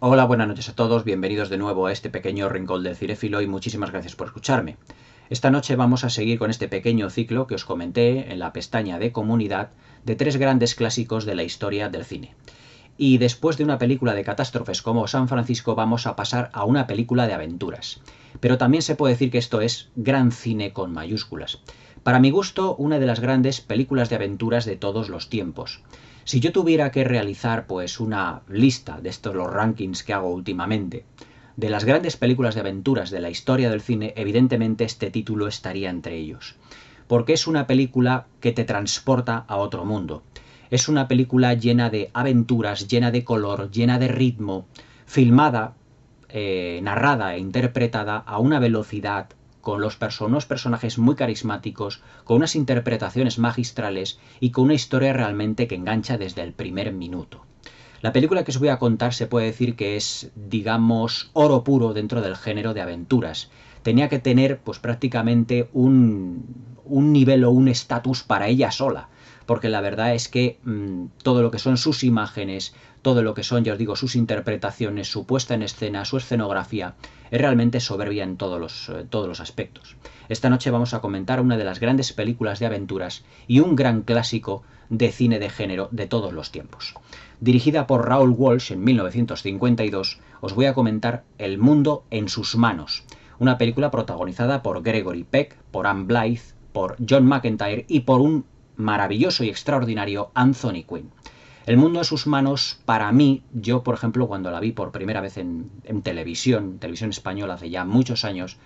Hola, buenas noches a todos, bienvenidos de nuevo a este pequeño rincón del cinéfilo y muchísimas gracias por escucharme. Esta noche vamos a seguir con este pequeño ciclo que os comenté en la pestaña de comunidad de tres grandes clásicos de la historia del cine. Y después de una película de catástrofes como San Francisco vamos a pasar a una película de aventuras. Pero también se puede decir que esto es gran cine con mayúsculas. Para mi gusto, una de las grandes películas de aventuras de todos los tiempos. Si yo tuviera que realizar pues una lista de estos los rankings que hago últimamente, de las grandes películas de aventuras de la historia del cine, evidentemente este título estaría entre ellos. Porque es una película que te transporta a otro mundo. Es una película llena de aventuras, llena de color, llena de ritmo, filmada, narrada e interpretada a una velocidad, con unos personajes muy carismáticos, con unas interpretaciones magistrales y con una historia realmente que engancha desde el primer minuto. La película que os voy a contar se puede decir que es, digamos, oro puro dentro del género de aventuras. Tenía que tener, pues prácticamente un nivel o un estatus para ella sola, porque la verdad es que todo lo que son sus imágenes, todo lo que son, ya os digo, sus interpretaciones, su puesta en escena, su escenografía, es realmente soberbia en todos los aspectos. Esta noche vamos a comentar una de las grandes películas de aventuras y un gran clásico de cine de género de todos los tiempos. Dirigida por Raoul Walsh en 1952, os voy a comentar El mundo en sus manos, una película protagonizada por Gregory Peck, por Anne Blyth, por John McEntire y por un maravilloso y extraordinario Anthony Quinn. El mundo en sus manos, para mí, yo por ejemplo cuando la vi por primera vez en televisión española hace ya muchos años,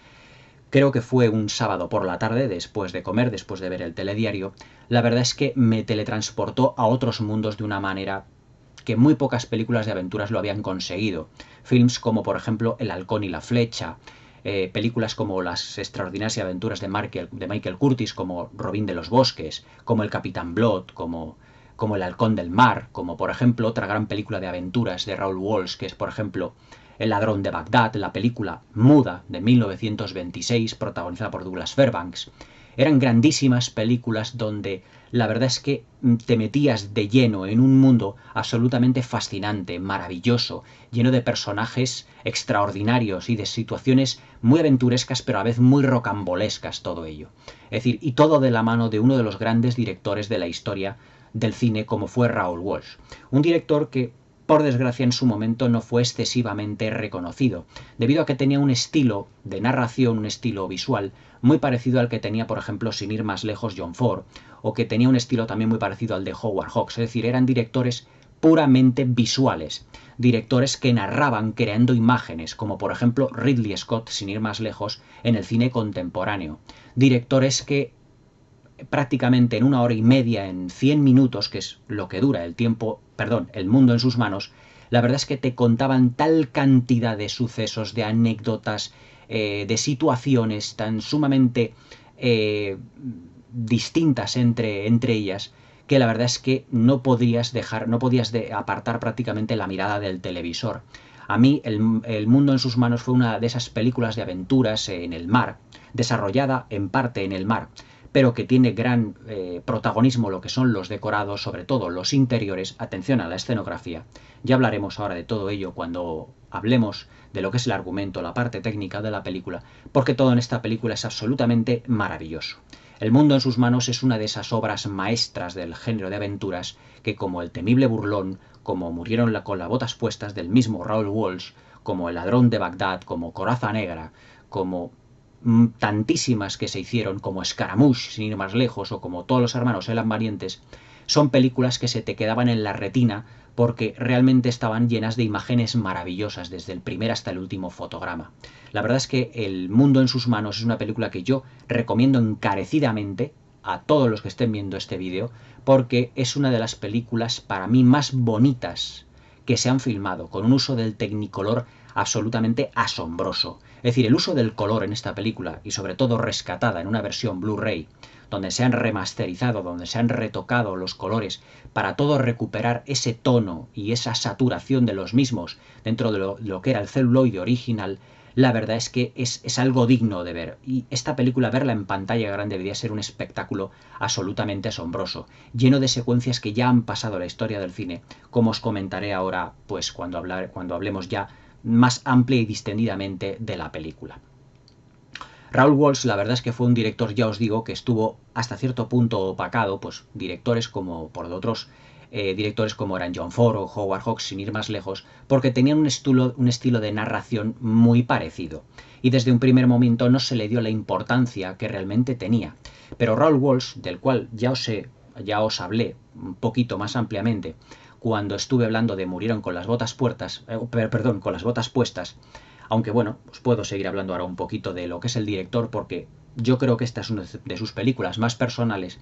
creo que fue un sábado por la tarde, después de comer, después de ver el telediario, la verdad es que me teletransportó a otros mundos de una manera que muy pocas películas de aventuras lo habían conseguido. Films como por ejemplo El halcón y la flecha, películas como Las extraordinarias aventuras de Michael Curtis, como Robin de los Bosques, como El Capitán Blood, como El halcón del mar, como por ejemplo otra gran película de aventuras de Raoul Walsh, que es por ejemplo El ladrón de Bagdad, la película muda de 1926, protagonizada por Douglas Fairbanks. Eran grandísimas películas donde la verdad es que te metías de lleno en un mundo absolutamente fascinante, maravilloso, lleno de personajes extraordinarios y de situaciones muy aventurescas, pero a la vez muy rocambolescas todo ello. Es decir, y todo de la mano de uno de los grandes directores de la historia del cine como fue Raoul Walsh. Un director que por desgracia en su momento no fue excesivamente reconocido, debido a que tenía un estilo de narración, un estilo visual muy parecido al que tenía, por ejemplo, sin ir más lejos, John Ford, o que tenía un estilo también muy parecido al de Howard Hawks, es decir, eran directores puramente visuales, directores que narraban creando imágenes, como por ejemplo Ridley Scott, sin ir más lejos, en el cine contemporáneo, directores que prácticamente en 1 hora y media, en 100 minutos, que es lo que dura el tiempo, perdón, el mundo en sus manos, la verdad es que te contaban tal cantidad de sucesos, de anécdotas, de situaciones tan sumamente distintas entre ellas, que la verdad es que no podías apartar prácticamente la mirada del televisor. A mí el mundo en sus manos fue una de esas películas de aventuras en el mar, desarrollada en parte en el mar, pero que tiene gran protagonismo lo que son los decorados, sobre todo los interiores, atención a la escenografía. Ya hablaremos ahora de todo ello cuando hablemos de lo que es el argumento, la parte técnica de la película, porque todo en esta película es absolutamente maravilloso. El mundo en sus manos es una de esas obras maestras del género de aventuras que, como El temible burlón, como Murieron con las botas puestas del mismo Raoul Walsh, como El ladrón de Bagdad, como Coraza negra, como tantísimas que se hicieron, como Scaramouche, sin ir más lejos, o como Todos los hermanos eran valientes, son películas que se te quedaban en la retina porque realmente estaban llenas de imágenes maravillosas, desde el primer hasta el último fotograma. La verdad es que El mundo en sus manos es una película que yo recomiendo encarecidamente a todos los que estén viendo este vídeo, porque es una de las películas para mí más bonitas que se han filmado, con un uso del Technicolor absolutamente asombroso. Es decir, el uso del color en esta película, y sobre todo rescatada en una versión Blu-ray, donde se han remasterizado, donde se han retocado los colores para todo recuperar ese tono y esa saturación de los mismos dentro de lo que era el celuloide original, la verdad es que es algo digno de ver. Y esta película, verla en pantalla grande, debería ser un espectáculo absolutamente asombroso, lleno de secuencias que ya han pasado a la historia del cine, como os comentaré ahora, pues cuando hablemos ya más amplia y distendidamente de la película. Raoul Walsh, la verdad es que fue un director, ya os digo, que estuvo hasta cierto punto opacado, pues directores como por otros directores como eran John Ford o Howard Hawks, sin ir más lejos, porque tenían un estilo de narración muy parecido. Y desde un primer momento no se le dio la importancia que realmente tenía. Pero Raoul Walsh, del cual ya os hablé un poquito más ampliamente cuando estuve hablando de Murieron con las botas puestas, con las botas puestas, aunque bueno, os puedo seguir hablando ahora un poquito de lo que es el director, porque yo creo que esta es una de sus películas más personales.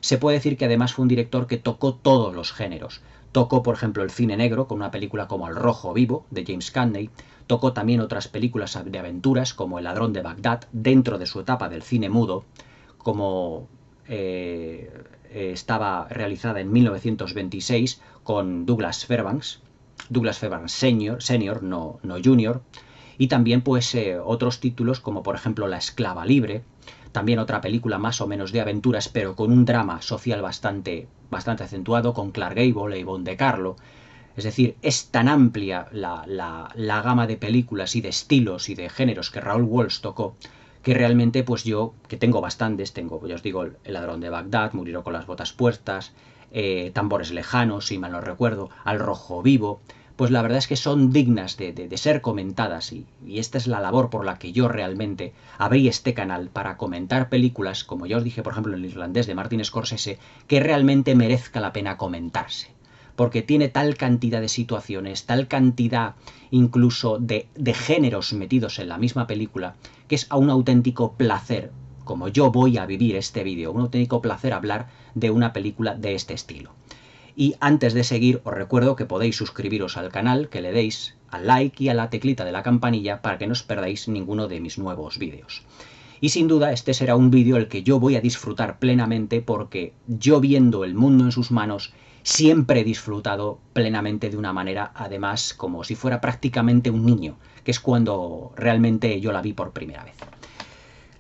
Se puede decir que además fue un director que tocó todos los géneros. Tocó, por ejemplo, el cine negro con una película como El Rojo Vivo, de James Cagney. Tocó también otras películas de aventuras, como El Ladrón de Bagdad, dentro de su etapa del cine mudo, como estaba realizada en 1926 con Douglas Fairbanks Senior, no Junior. Y también pues otros títulos como por ejemplo La esclava libre, también otra película más o menos de aventuras pero con un drama social bastante acentuado, con Clark Gable e Yvonne De Carlo. Es decir, es tan amplia la gama de películas y de estilos y de géneros que Raoul Walsh tocó, que realmente pues yo, que tengo bastantes, ya os digo, El ladrón de Bagdad, Murieron con las botas puestas, Tambores lejanos, si mal no recuerdo, Al rojo vivo, pues la verdad es que son dignas de ser comentadas y esta es la labor por la que yo realmente abrí este canal, para comentar películas, como ya os dije, por ejemplo, El irlandés de Martin Scorsese, que realmente merezca la pena comentarse. Porque tiene tal cantidad de situaciones, tal cantidad incluso de géneros metidos en la misma película, que es a un auténtico placer, como yo voy a vivir este vídeo, un auténtico placer hablar de una película de este estilo. Y antes de seguir, os recuerdo que podéis suscribiros al canal, que le deis al like y a la teclita de la campanilla para que no os perdáis ninguno de mis nuevos vídeos. Y sin duda este será un vídeo el que yo voy a disfrutar plenamente, porque yo, viendo El mundo en sus manos, siempre he disfrutado plenamente de una manera, además, como si fuera prácticamente un niño, que es cuando realmente yo la vi por primera vez.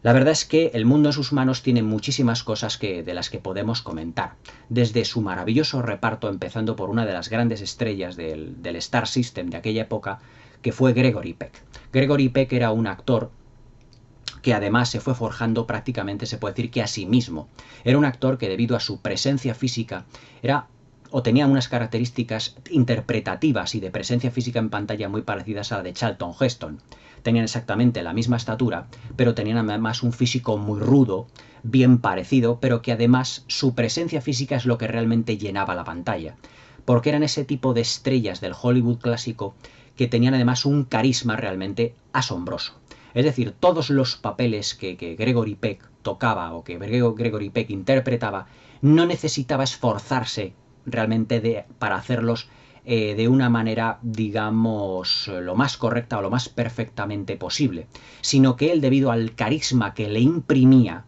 La verdad es que El mundo en sus manos tiene muchísimas cosas de las que podemos comentar. Desde su maravilloso reparto, empezando por una de las grandes estrellas del Star System de aquella época, que fue Gregory Peck. Gregory Peck era un actor que además se fue forjando prácticamente, se puede decir que a sí mismo. Era un actor que, debido a su presencia física, tenía unas características interpretativas y de presencia física en pantalla muy parecidas a la de Charlton Heston. Tenían exactamente la misma estatura, pero tenían además un físico muy rudo, bien parecido, pero que además su presencia física es lo que realmente llenaba la pantalla. Porque eran ese tipo de estrellas del Hollywood clásico que tenían además un carisma realmente asombroso. Es decir, todos los papeles que Gregory Peck tocaba o que Gregory Peck interpretaba, no necesitaba esforzarse realmente para hacerlos de una manera, digamos, lo más correcta o lo más perfectamente posible, sino que él, debido al carisma que le imprimía,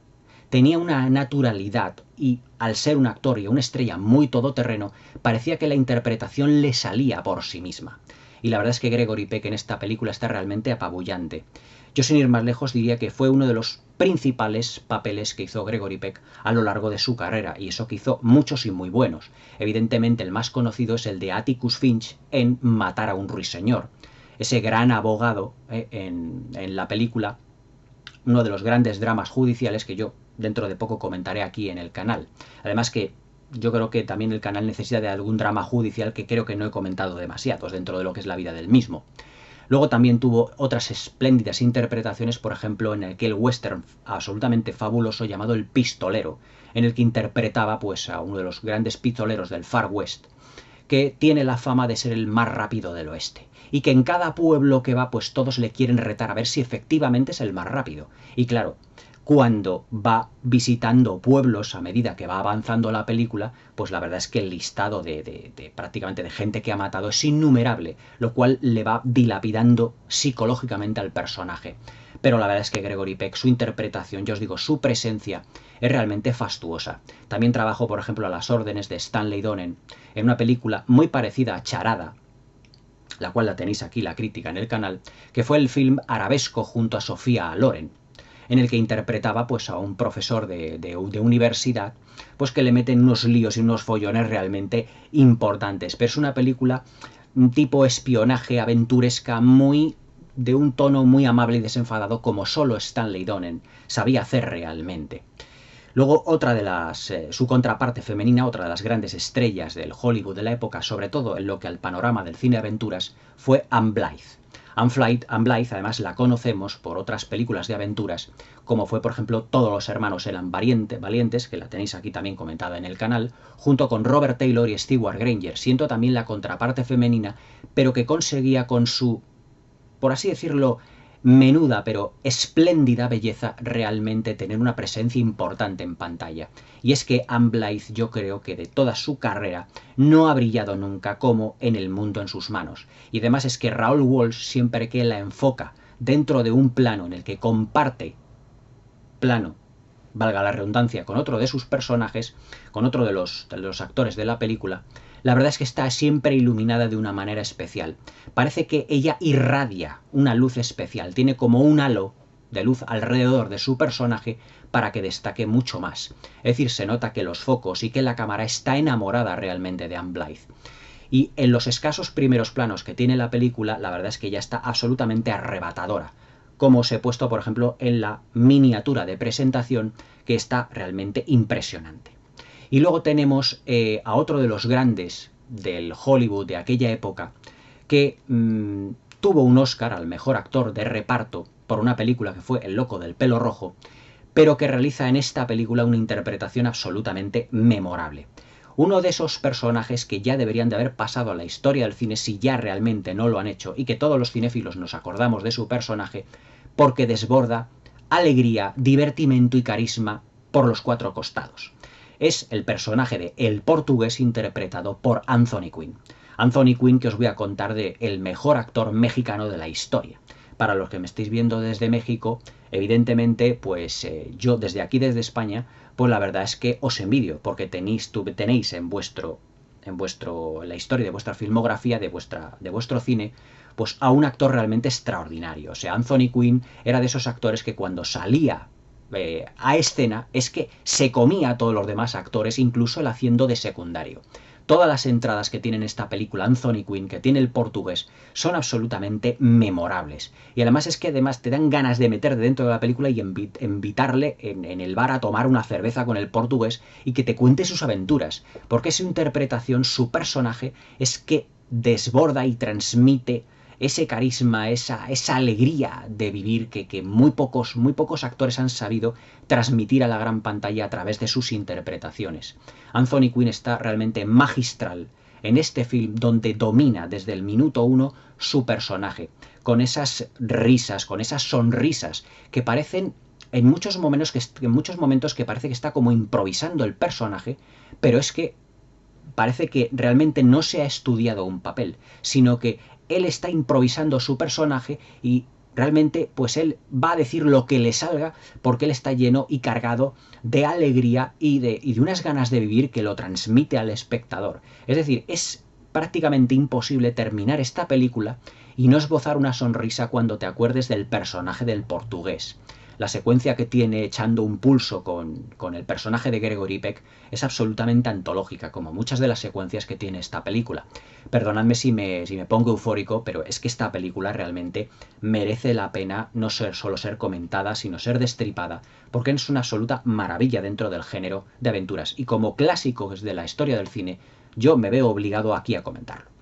tenía una naturalidad y, al ser un actor y una estrella muy todoterreno, parecía que la interpretación le salía por sí misma. Y la verdad es que Gregory Peck en esta película está realmente apabullante. Yo, sin ir más lejos, diría que fue uno de los principales papeles que hizo Gregory Peck a lo largo de su carrera, y eso que hizo muchos y muy buenos. Evidentemente el más conocido es el de Atticus Finch en Matar a un ruiseñor. Ese gran abogado en la película, uno de los grandes dramas judiciales que yo dentro de poco comentaré aquí en el canal. Además que yo creo que también el canal necesita de algún drama judicial que creo que no he comentado demasiados dentro de lo que es la vida del mismo. Luego también tuvo otras espléndidas interpretaciones, por ejemplo, en aquel western absolutamente fabuloso llamado El pistolero, en el que interpretaba pues a uno de los grandes pistoleros del Far West, que tiene la fama de ser el más rápido del oeste, y que en cada pueblo que va pues todos le quieren retar a ver si efectivamente es el más rápido. Y claro, cuando va visitando pueblos a medida que va avanzando la película, pues la verdad es que el listado prácticamente de gente que ha matado es innumerable, lo cual le va dilapidando psicológicamente al personaje. Pero la verdad es que Gregory Peck, su interpretación, yo os digo, su presencia, es realmente fastuosa. También trabajó, por ejemplo, a las órdenes de Stanley Donen en una película muy parecida a Charada, la cual la tenéis aquí, la crítica en el canal, que fue el film Arabesco junto a Sofía Loren, en el que interpretaba pues a un profesor de universidad, pues que le meten unos líos y unos follones realmente importantes. Pero es una película tipo espionaje, aventuresca, muy de un tono muy amable y desenfadado, como solo Stanley Donen sabía hacer realmente. Luego, otra de las, su contraparte femenina, otra de las grandes estrellas del Hollywood de la época, sobre todo en lo que al panorama del cine de aventuras, fue Anne Blyth. Anne Blyth, además, la conocemos por otras películas de aventuras, como fue, por ejemplo, Todos los hermanos eran valientes, que la tenéis aquí también comentada en el canal, junto con Robert Taylor y Stewart Granger, siendo también la contraparte femenina, pero que conseguía con su, por así decirlo, menuda pero espléndida belleza realmente tener una presencia importante en pantalla. Y es que Anne Blyth, yo creo que de toda su carrera no ha brillado nunca como en El mundo en sus manos. Y además es que Raoul Walsh, siempre que la enfoca dentro de un plano en el que comparte plano, valga la redundancia, con otro de sus personajes, con otro de los actores de la película, la verdad es que está siempre iluminada de una manera especial. Parece que ella irradia una luz especial, tiene como un halo de luz alrededor de su personaje para que destaque mucho más. Es decir, se nota que los focos y que la cámara está enamorada realmente de Anne Blyth. Y en los escasos primeros planos que tiene la película, la verdad es que ella está absolutamente arrebatadora, como os he puesto, por ejemplo, en la miniatura de presentación, que está realmente impresionante. Y luego tenemos a otro de los grandes del Hollywood de aquella época, que tuvo un Oscar al mejor actor de reparto por una película que fue El loco del pelo rojo, pero que realiza en esta película una interpretación absolutamente memorable. Uno de esos personajes que ya deberían de haber pasado a la historia del cine si ya realmente no lo han hecho, y que todos los cinéfilos nos acordamos de su personaje porque desborda alegría, divertimento y carisma por los cuatro costados. Es el personaje de El Portugués, interpretado por Anthony Quinn. Anthony Quinn, que os voy a contar de el mejor actor mexicano de la historia. Para los que me estáis viendo desde México, evidentemente, pues yo desde aquí, desde España, pues la verdad es que os envidio, porque tenéis en la historia de vuestra filmografía, de vuestro cine, pues a un actor realmente extraordinario. O sea, Anthony Quinn era de esos actores que cuando salía a escena es que se comía a todos los demás actores, incluso el haciendo de secundario. Todas las entradas que tiene esta película Anthony Quinn, que tiene El Portugués, son absolutamente memorables. Y además es que además te dan ganas de meterte dentro de la película y invitarle en el bar a tomar una cerveza con El Portugués y que te cuente sus aventuras. Porque su interpretación, su personaje, es que desborda y transmite ese carisma, esa alegría de vivir que muy pocos actores han sabido transmitir a la gran pantalla a través de sus interpretaciones. Anthony Quinn está realmente magistral en este film, donde domina desde el minuto 1 su personaje, con esas risas, con esas sonrisas que parecen en muchos momentos que parece que está como improvisando el personaje, pero es que parece que realmente no se ha estudiado un papel, sino que él está improvisando su personaje y realmente pues él va a decir lo que le salga porque él está lleno y cargado de alegría y de unas ganas de vivir que lo transmite al espectador. Es decir, es prácticamente imposible terminar esta película y no esbozar una sonrisa cuando te acuerdes del personaje del portugués. La secuencia que tiene echando un pulso con el personaje de Gregory Peck es absolutamente antológica, como muchas de las secuencias que tiene esta película. Perdonadme si me pongo eufórico, pero es que esta película realmente merece la pena no solo ser comentada, sino ser destripada, porque es una absoluta maravilla dentro del género de aventuras. Y como clásico de la historia del cine, yo me veo obligado aquí a comentarlo.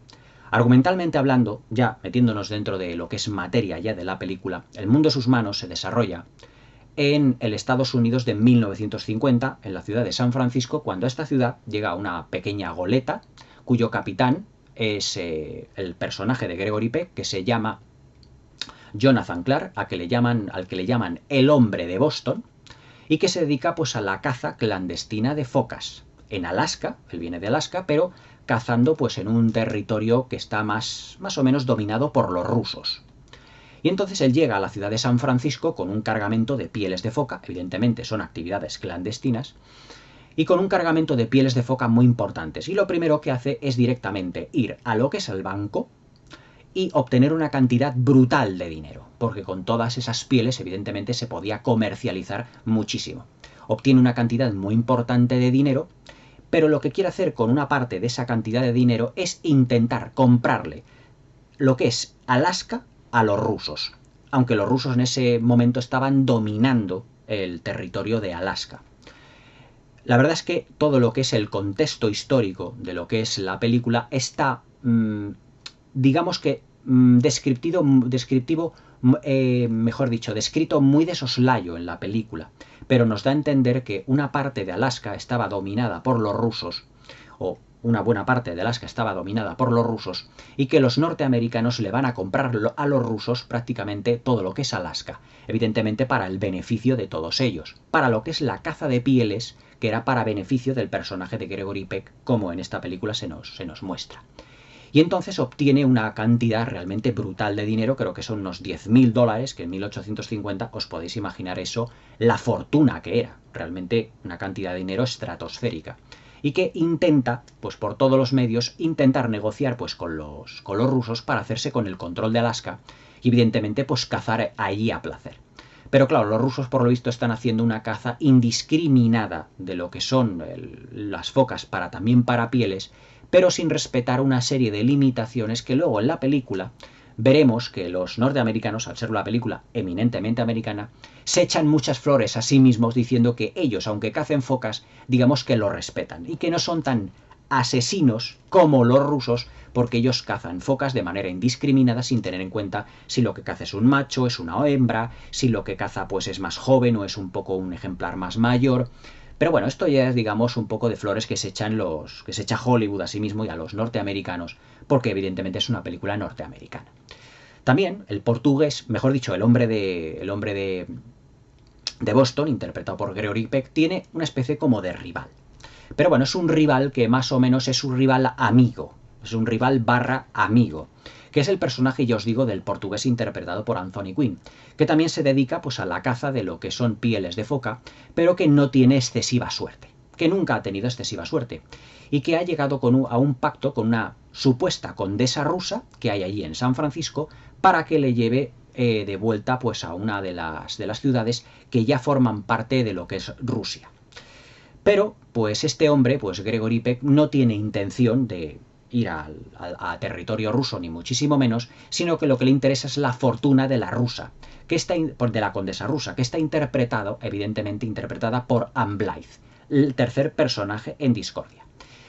Argumentalmente hablando, ya metiéndonos dentro de lo que es materia ya de la película, El mundo en sus manos se desarrolla en el Estados Unidos de 1950, en la ciudad de San Francisco, cuando a esta ciudad llega una pequeña goleta, cuyo capitán es el personaje de Gregory Peck, que se llama Jonathan Clark, al que le llaman el hombre de Boston, y que se dedica pues a la caza clandestina de focas en Alaska. Él viene de Alaska, pero cazando pues en un territorio que está más o menos dominado por los rusos. Y entonces él llega a la ciudad de San Francisco con un cargamento de pieles de foca, evidentemente son actividades clandestinas, y con un cargamento de pieles de foca muy importantes. Y lo primero que hace es directamente ir a lo que es el banco y obtener una cantidad brutal de dinero, porque con todas esas pieles evidentemente se podía comercializar muchísimo. Obtiene una cantidad muy importante de dinero, pero lo que quiere hacer con una parte de esa cantidad de dinero es intentar comprarle lo que es Alaska a los rusos, aunque los rusos en ese momento estaban dominando el territorio de Alaska. La verdad es que todo lo que es el contexto histórico de lo que es la película está, digamos que, descriptivo, mejor dicho, descrito muy de soslayo en la película, pero nos da a entender que una parte de Alaska estaba dominada por los rusos, o una buena parte de Alaska estaba dominada por los rusos, y que los norteamericanos le van a comprar a los rusos prácticamente todo lo que es Alaska, evidentemente para el beneficio de todos ellos, para lo que es la caza de pieles, que era para beneficio del personaje de Gregory Peck, como en esta película se nos muestra. Y entonces obtiene una cantidad realmente brutal de dinero, creo que son unos $10.000, que en 1850 os podéis imaginar eso, la fortuna que era, realmente una cantidad de dinero estratosférica. Y que intenta, pues por todos los medios, intentar negociar pues con los rusos para hacerse con el control de Alaska y evidentemente pues cazar allí a placer. Pero claro, los rusos por lo visto están haciendo una caza indiscriminada de lo que son las focas también para pieles, pero sin respetar una serie de limitaciones que luego en la película veremos que los norteamericanos, al ser una película eminentemente americana, se echan muchas flores a sí mismos diciendo que ellos, aunque cacen focas, digamos que lo respetan y que no son tan asesinos como los rusos, porque ellos cazan focas de manera indiscriminada sin tener en cuenta si lo que caza es un macho, es una hembra, si lo que caza pues es más joven o es un poco un ejemplar más mayor. Pero bueno, esto ya es, digamos, un poco de flores que se echa Hollywood a sí mismo y a los norteamericanos, porque evidentemente es una película norteamericana. También el portugués, mejor dicho, el hombre de Boston, interpretado por Gregory Peck, tiene una especie como de rival. Pero bueno, es un rival que más o menos es un rival amigo, es un rival barra amigo, que es el personaje, ya os digo, del portugués interpretado por Anthony Quinn, que también se dedica pues a la caza de lo que son pieles de foca, pero que no tiene excesiva suerte, que nunca ha tenido excesiva suerte, y que ha llegado a un pacto con una supuesta condesa rusa que hay allí en San Francisco para que le lleve de vuelta pues a una de las ciudades que ya forman parte de lo que es Rusia. Pero, pues este hombre, pues Gregory Peck, no tiene intención de ir a territorio ruso, ni muchísimo menos, sino que lo que le interesa es la fortuna de la rusa, de la condesa rusa, que está evidentemente interpretada por Anne Blyth, el tercer personaje en discordia.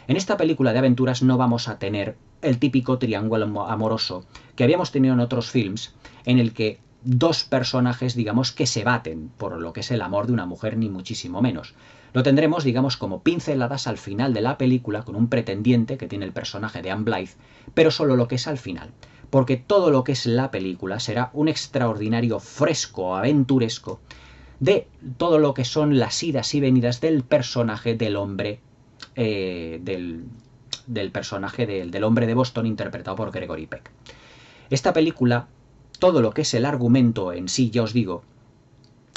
En esta película de aventuras no vamos a tener el típico triángulo amoroso que habíamos tenido en otros films, en el que dos personajes, digamos, que se baten por lo que es el amor de una mujer, ni muchísimo menos. Lo tendremos, digamos, como pinceladas al final de la película con un pretendiente que tiene el personaje de Anne Blyth, pero solo lo que es al final, porque todo lo que es la película será un extraordinario fresco aventuresco de todo lo que son las idas y venidas del personaje del hombre, del personaje del hombre de Boston interpretado por Gregory Peck. Esta película, todo lo que es el argumento en sí, ya os digo,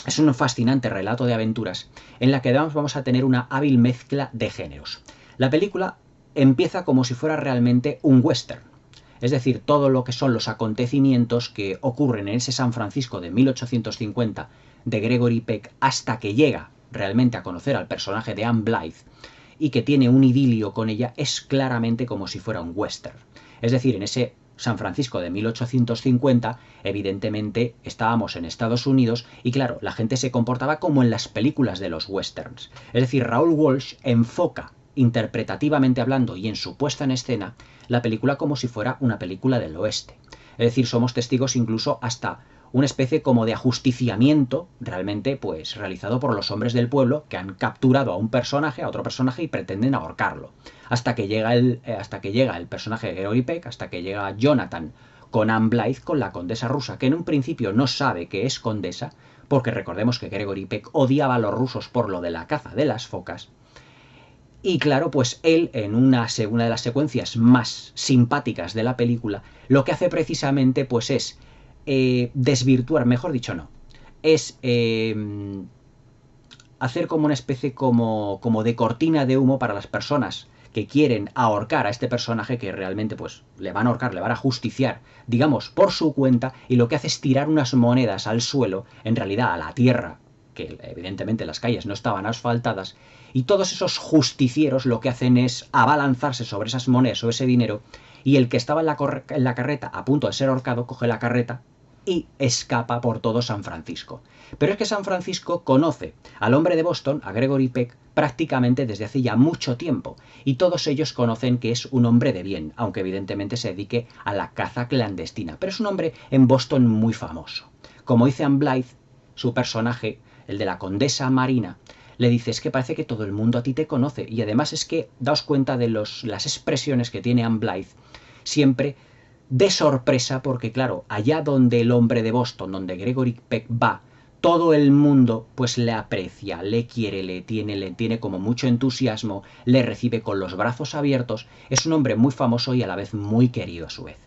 es un fascinante relato de aventuras en la que además vamos a tener una hábil mezcla de géneros. La película empieza como si fuera realmente un western, es decir, todo lo que son los acontecimientos que ocurren en ese San Francisco de 1850 de Gregory Peck hasta que llega realmente a conocer al personaje de Anne Blyth y que tiene un idilio con ella, es claramente como si fuera un western. Es decir, en ese San Francisco de 1850, evidentemente estábamos en Estados Unidos y claro, la gente se comportaba como en las películas de los westerns. Es decir, Raoul Walsh enfoca, interpretativamente hablando y en su puesta en escena, la película como si fuera una película del oeste. Es decir, somos testigos incluso hasta una especie como de ajusticiamiento realmente pues realizado por los hombres del pueblo que han capturado a otro personaje y pretenden ahorcarlo. Hasta que llega el personaje de Gregory Peck, hasta que llega Jonathan con Anne Blyth, con la condesa rusa, que en un principio no sabe que es condesa, porque recordemos que Gregory Peck odiaba a los rusos por lo de la caza de las focas. Y claro, pues él, en una de las secuencias más simpáticas de la película, lo que hace precisamente pues es desvirtuar, mejor dicho no, es hacer como una especie como de cortina de humo para las personas que quieren ahorcar a este personaje que realmente pues le van a ahorcar, le van a justiciar, digamos, por su cuenta, y lo que hace es tirar unas monedas al suelo, en realidad a la tierra, que evidentemente las calles no estaban asfaltadas, y todos esos justicieros lo que hacen es abalanzarse sobre esas monedas o ese dinero, y el que estaba en la carreta a punto de ser ahorcado coge la carreta y escapa por todo San Francisco. Pero es que San Francisco conoce al hombre de Boston, a Gregory Peck, prácticamente desde hace ya mucho tiempo, y todos ellos conocen que es un hombre de bien, aunque evidentemente se dedique a la caza clandestina. Pero es un hombre en Boston muy famoso. Como dice Anne Blyth, su personaje, el de la condesa Marina, le dice: es que parece que todo el mundo a ti te conoce, y además es que daos cuenta de las expresiones que tiene Anne Blyth, siempre de sorpresa, porque claro, allá donde el hombre de Boston, donde Gregory Peck va, todo el mundo pues le aprecia, le quiere, le tiene como mucho entusiasmo, le recibe con los brazos abiertos, es un hombre muy famoso y a la vez muy querido a su vez.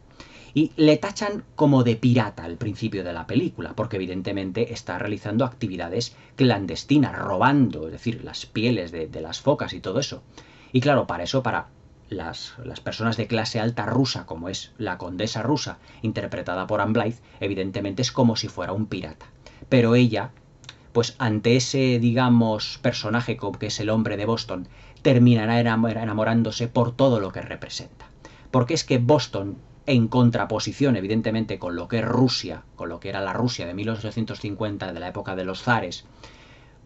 Y le tachan como de pirata al principio de la película, porque evidentemente está realizando actividades clandestinas, robando, es decir, las pieles de las focas y todo eso. Y claro, para eso, para las personas de clase alta rusa, como es la condesa rusa, interpretada por Anne Blyth, evidentemente es como si fuera un pirata. Pero ella, pues ante ese, digamos, personaje que es el hombre de Boston, terminará enamorándose por todo lo que representa. Porque es que Boston, en contraposición evidentemente con lo que es Rusia, con lo que era la Rusia de 1850, de la época de los zares,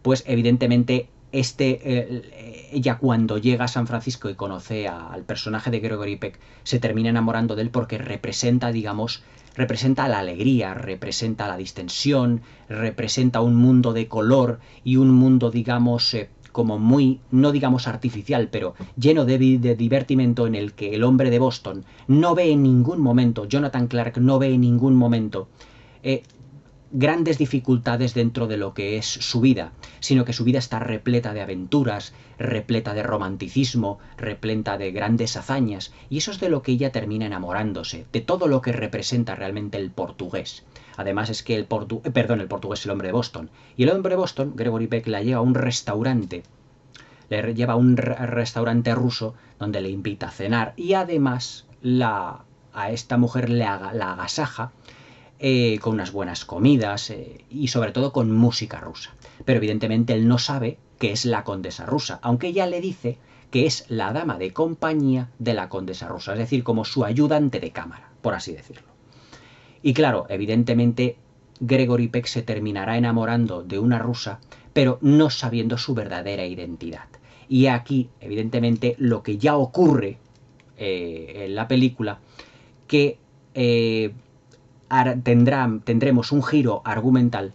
pues evidentemente ella cuando llega a San Francisco y conoce al personaje de Gregory Peck, se termina enamorando de él porque representa, digamos, representa la alegría, representa la distensión, representa un mundo de color y un mundo, digamos, como muy, no digamos artificial, pero lleno de divertimento, en el que el hombre de Boston no ve en ningún momento, Jonathan Clark no ve en ningún momento grandes dificultades dentro de lo que es su vida, sino que su vida está repleta de aventuras, repleta de romanticismo, repleta de grandes hazañas, y eso es de lo que ella termina enamorándose, de todo lo que representa realmente el portugués. Además es que el portugués es el hombre de Boston, y el hombre de Boston, Gregory Peck, la lleva a un restaurante, ruso donde le invita a cenar, y además a esta mujer la agasaja con unas buenas comidas y sobre todo con música rusa. Pero evidentemente él no sabe que es la condesa rusa, aunque ella le dice que es la dama de compañía de la condesa rusa, es decir, como su ayudante de cámara, por así decirlo. Y claro, evidentemente Gregory Peck se terminará enamorando de una rusa, pero no sabiendo su verdadera identidad. Y aquí, evidentemente, lo que ya ocurre en la película, que tendremos un giro argumental,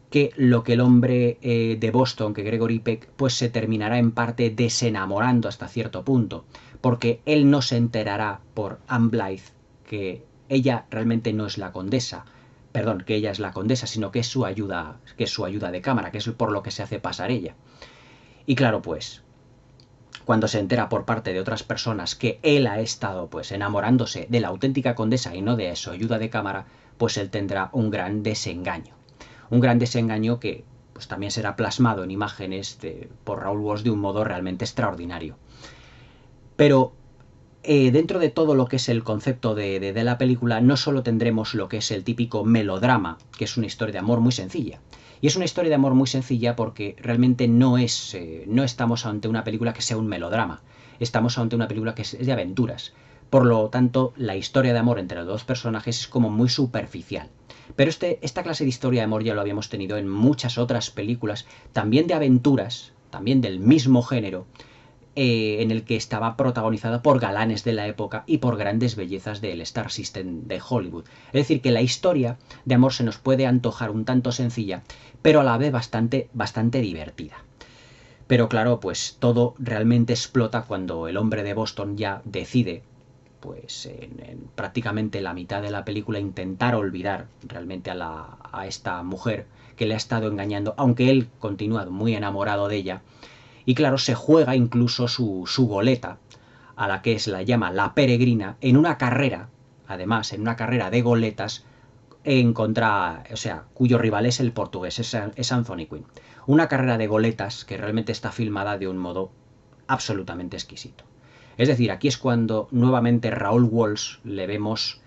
que lo que el hombre de Boston, que Gregory Peck, pues se terminará en parte desenamorando hasta cierto punto, porque él no se enterará por Anne Blyth que ella realmente no es la condesa, perdón, que ella es la condesa, sino que es su ayuda de cámara, que es por lo que se hace pasar ella. Y claro, pues cuando se entera por parte de otras personas que él ha estado pues enamorándose de la auténtica condesa y no de su ayuda de cámara, pues él tendrá un gran desengaño. Un gran desengaño que pues también será plasmado en imágenes por Raoul Walsh de un modo realmente extraordinario. Pero dentro de todo lo que es el concepto de la película, no solo tendremos lo que es el típico melodrama, que es una historia de amor muy sencilla. Y es una historia de amor muy sencilla porque realmente no estamos ante una película que sea un melodrama. Estamos ante una película que es de aventuras. Por lo tanto, la historia de amor entre los dos personajes es como muy superficial. Pero esta clase de historia de amor ya lo habíamos tenido en muchas otras películas, también de aventuras, también del mismo género, en el que estaba protagonizada por galanes de la época y por grandes bellezas del Star System de Hollywood. Es decir, que la historia de amor se nos puede antojar un tanto sencilla, pero a la vez bastante divertida. Pero claro, pues todo realmente explota cuando el hombre de Boston ya decide, pues en prácticamente la mitad de la película, intentar olvidar realmente a esta mujer que le ha estado engañando, aunque él continúa muy enamorado de ella. Y claro, se juega incluso su goleta, a la que la llama la peregrina, en una carrera, además, en una carrera de goletas, cuyo rival es el portugués, es Anthony Quinn. Una carrera de goletas que realmente está filmada de un modo absolutamente exquisito. Es decir, aquí es cuando nuevamente Raoul Walsh le vemos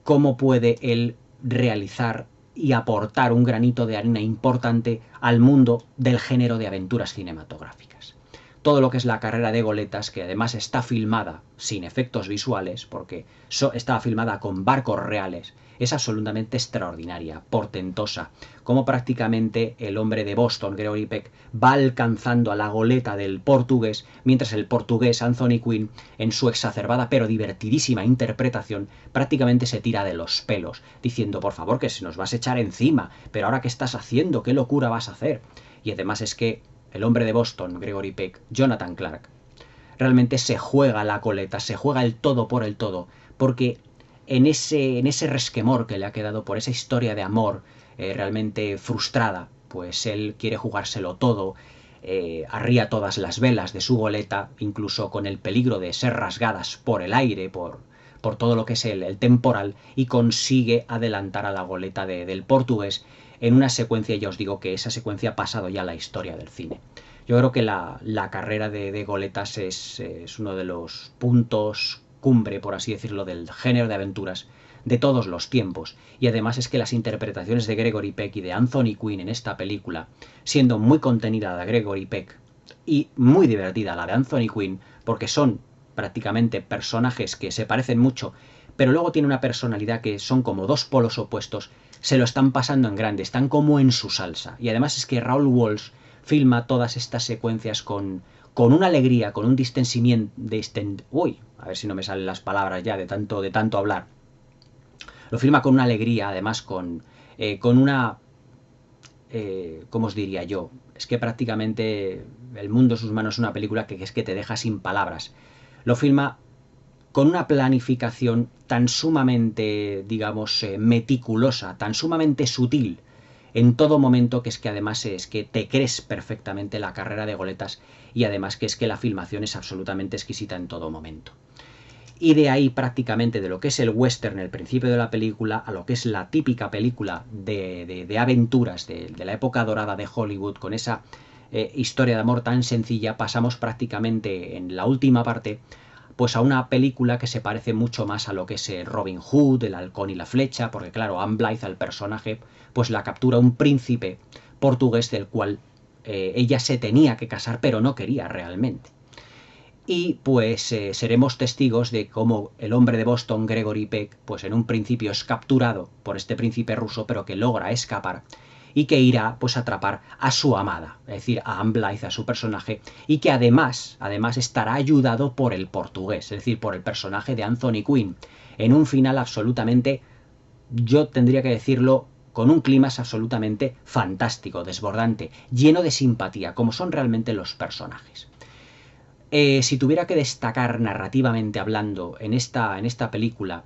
cómo puede él realizar y aportar un granito de arena importante al mundo del género de aventuras cinematográficas. Todo lo que es la carrera de goletas, que además está filmada sin efectos visuales, porque está filmada con barcos reales, es absolutamente extraordinaria, portentosa, como prácticamente el hombre de Boston, Gregory Peck, va alcanzando a la goleta del portugués, mientras el portugués Anthony Quinn, en su exacerbada pero divertidísima interpretación, prácticamente se tira de los pelos, diciendo, por favor, que se nos vas a echar encima, pero ahora ¿qué estás haciendo? ¿Qué locura vas a hacer? Y además es que el hombre de Boston, Gregory Peck, Jonathan Clark, realmente se juega la coleta, se juega el todo por el todo, porque en ese resquemor que le ha quedado por esa historia de amor realmente frustrada, pues él quiere jugárselo todo, arría todas las velas de su goleta, incluso con el peligro de ser rasgadas por el aire, por todo lo que es el temporal, y consigue adelantar a la goleta del portugués en una secuencia. Ya os digo que esa secuencia ha pasado ya a la historia del cine. Yo creo que la carrera de goletas es uno de los puntos cumbre, por así decirlo, del género de aventuras de todos los tiempos. Y además es que las interpretaciones de Gregory Peck y de Anthony Quinn en esta película, siendo muy contenida la de Gregory Peck y muy divertida la de Anthony Quinn, porque son prácticamente personajes que se parecen mucho, pero luego tiene una personalidad que son como dos polos opuestos, se lo están pasando en grande, están como en su salsa. Y además es que Raoul Walsh filma todas estas secuencias con una alegría, con un distensimiento, uy, a ver si no me salen las palabras ya de tanto hablar. Lo filma con una alegría, además con una, ¿cómo os diría yo? Es que prácticamente El mundo en sus manos es una película que es que te deja sin palabras. Lo filma con una planificación tan sumamente, digamos, meticulosa, tan sumamente sutil en todo momento, que es que además es que te crees perfectamente la carrera de goletas, y además que es que la filmación es absolutamente exquisita en todo momento. Y de ahí prácticamente de lo que es el western, el principio de la película, a lo que es la típica película de aventuras de la época dorada de Hollywood, con esa historia de amor tan sencilla, pasamos prácticamente en la última parte pues a una película que se parece mucho más a lo que es Robin Hood, el halcón y la flecha, porque claro, Anne Blythe, al personaje, pues la captura un príncipe portugués del cual ella se tenía que casar, pero no quería realmente. Y pues seremos testigos de cómo el hombre de Boston, Gregory Peck, pues en un principio es capturado por este príncipe ruso, pero que logra escapar y que irá pues a atrapar a su amada, es decir, a Anne Blythe, a su personaje, y que además estará ayudado por el portugués, es decir, por el personaje de Anthony Quinn, en un final absolutamente, yo tendría que decirlo, con un clímax absolutamente fantástico, desbordante, lleno de simpatía, como son realmente los personajes. Si tuviera que destacar narrativamente hablando en esta película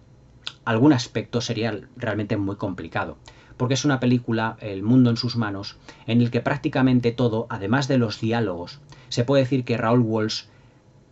algún aspecto, sería realmente muy complicado, porque es una película, El mundo en sus manos, en el que prácticamente todo, además de los diálogos, se puede decir que Raoul Walsh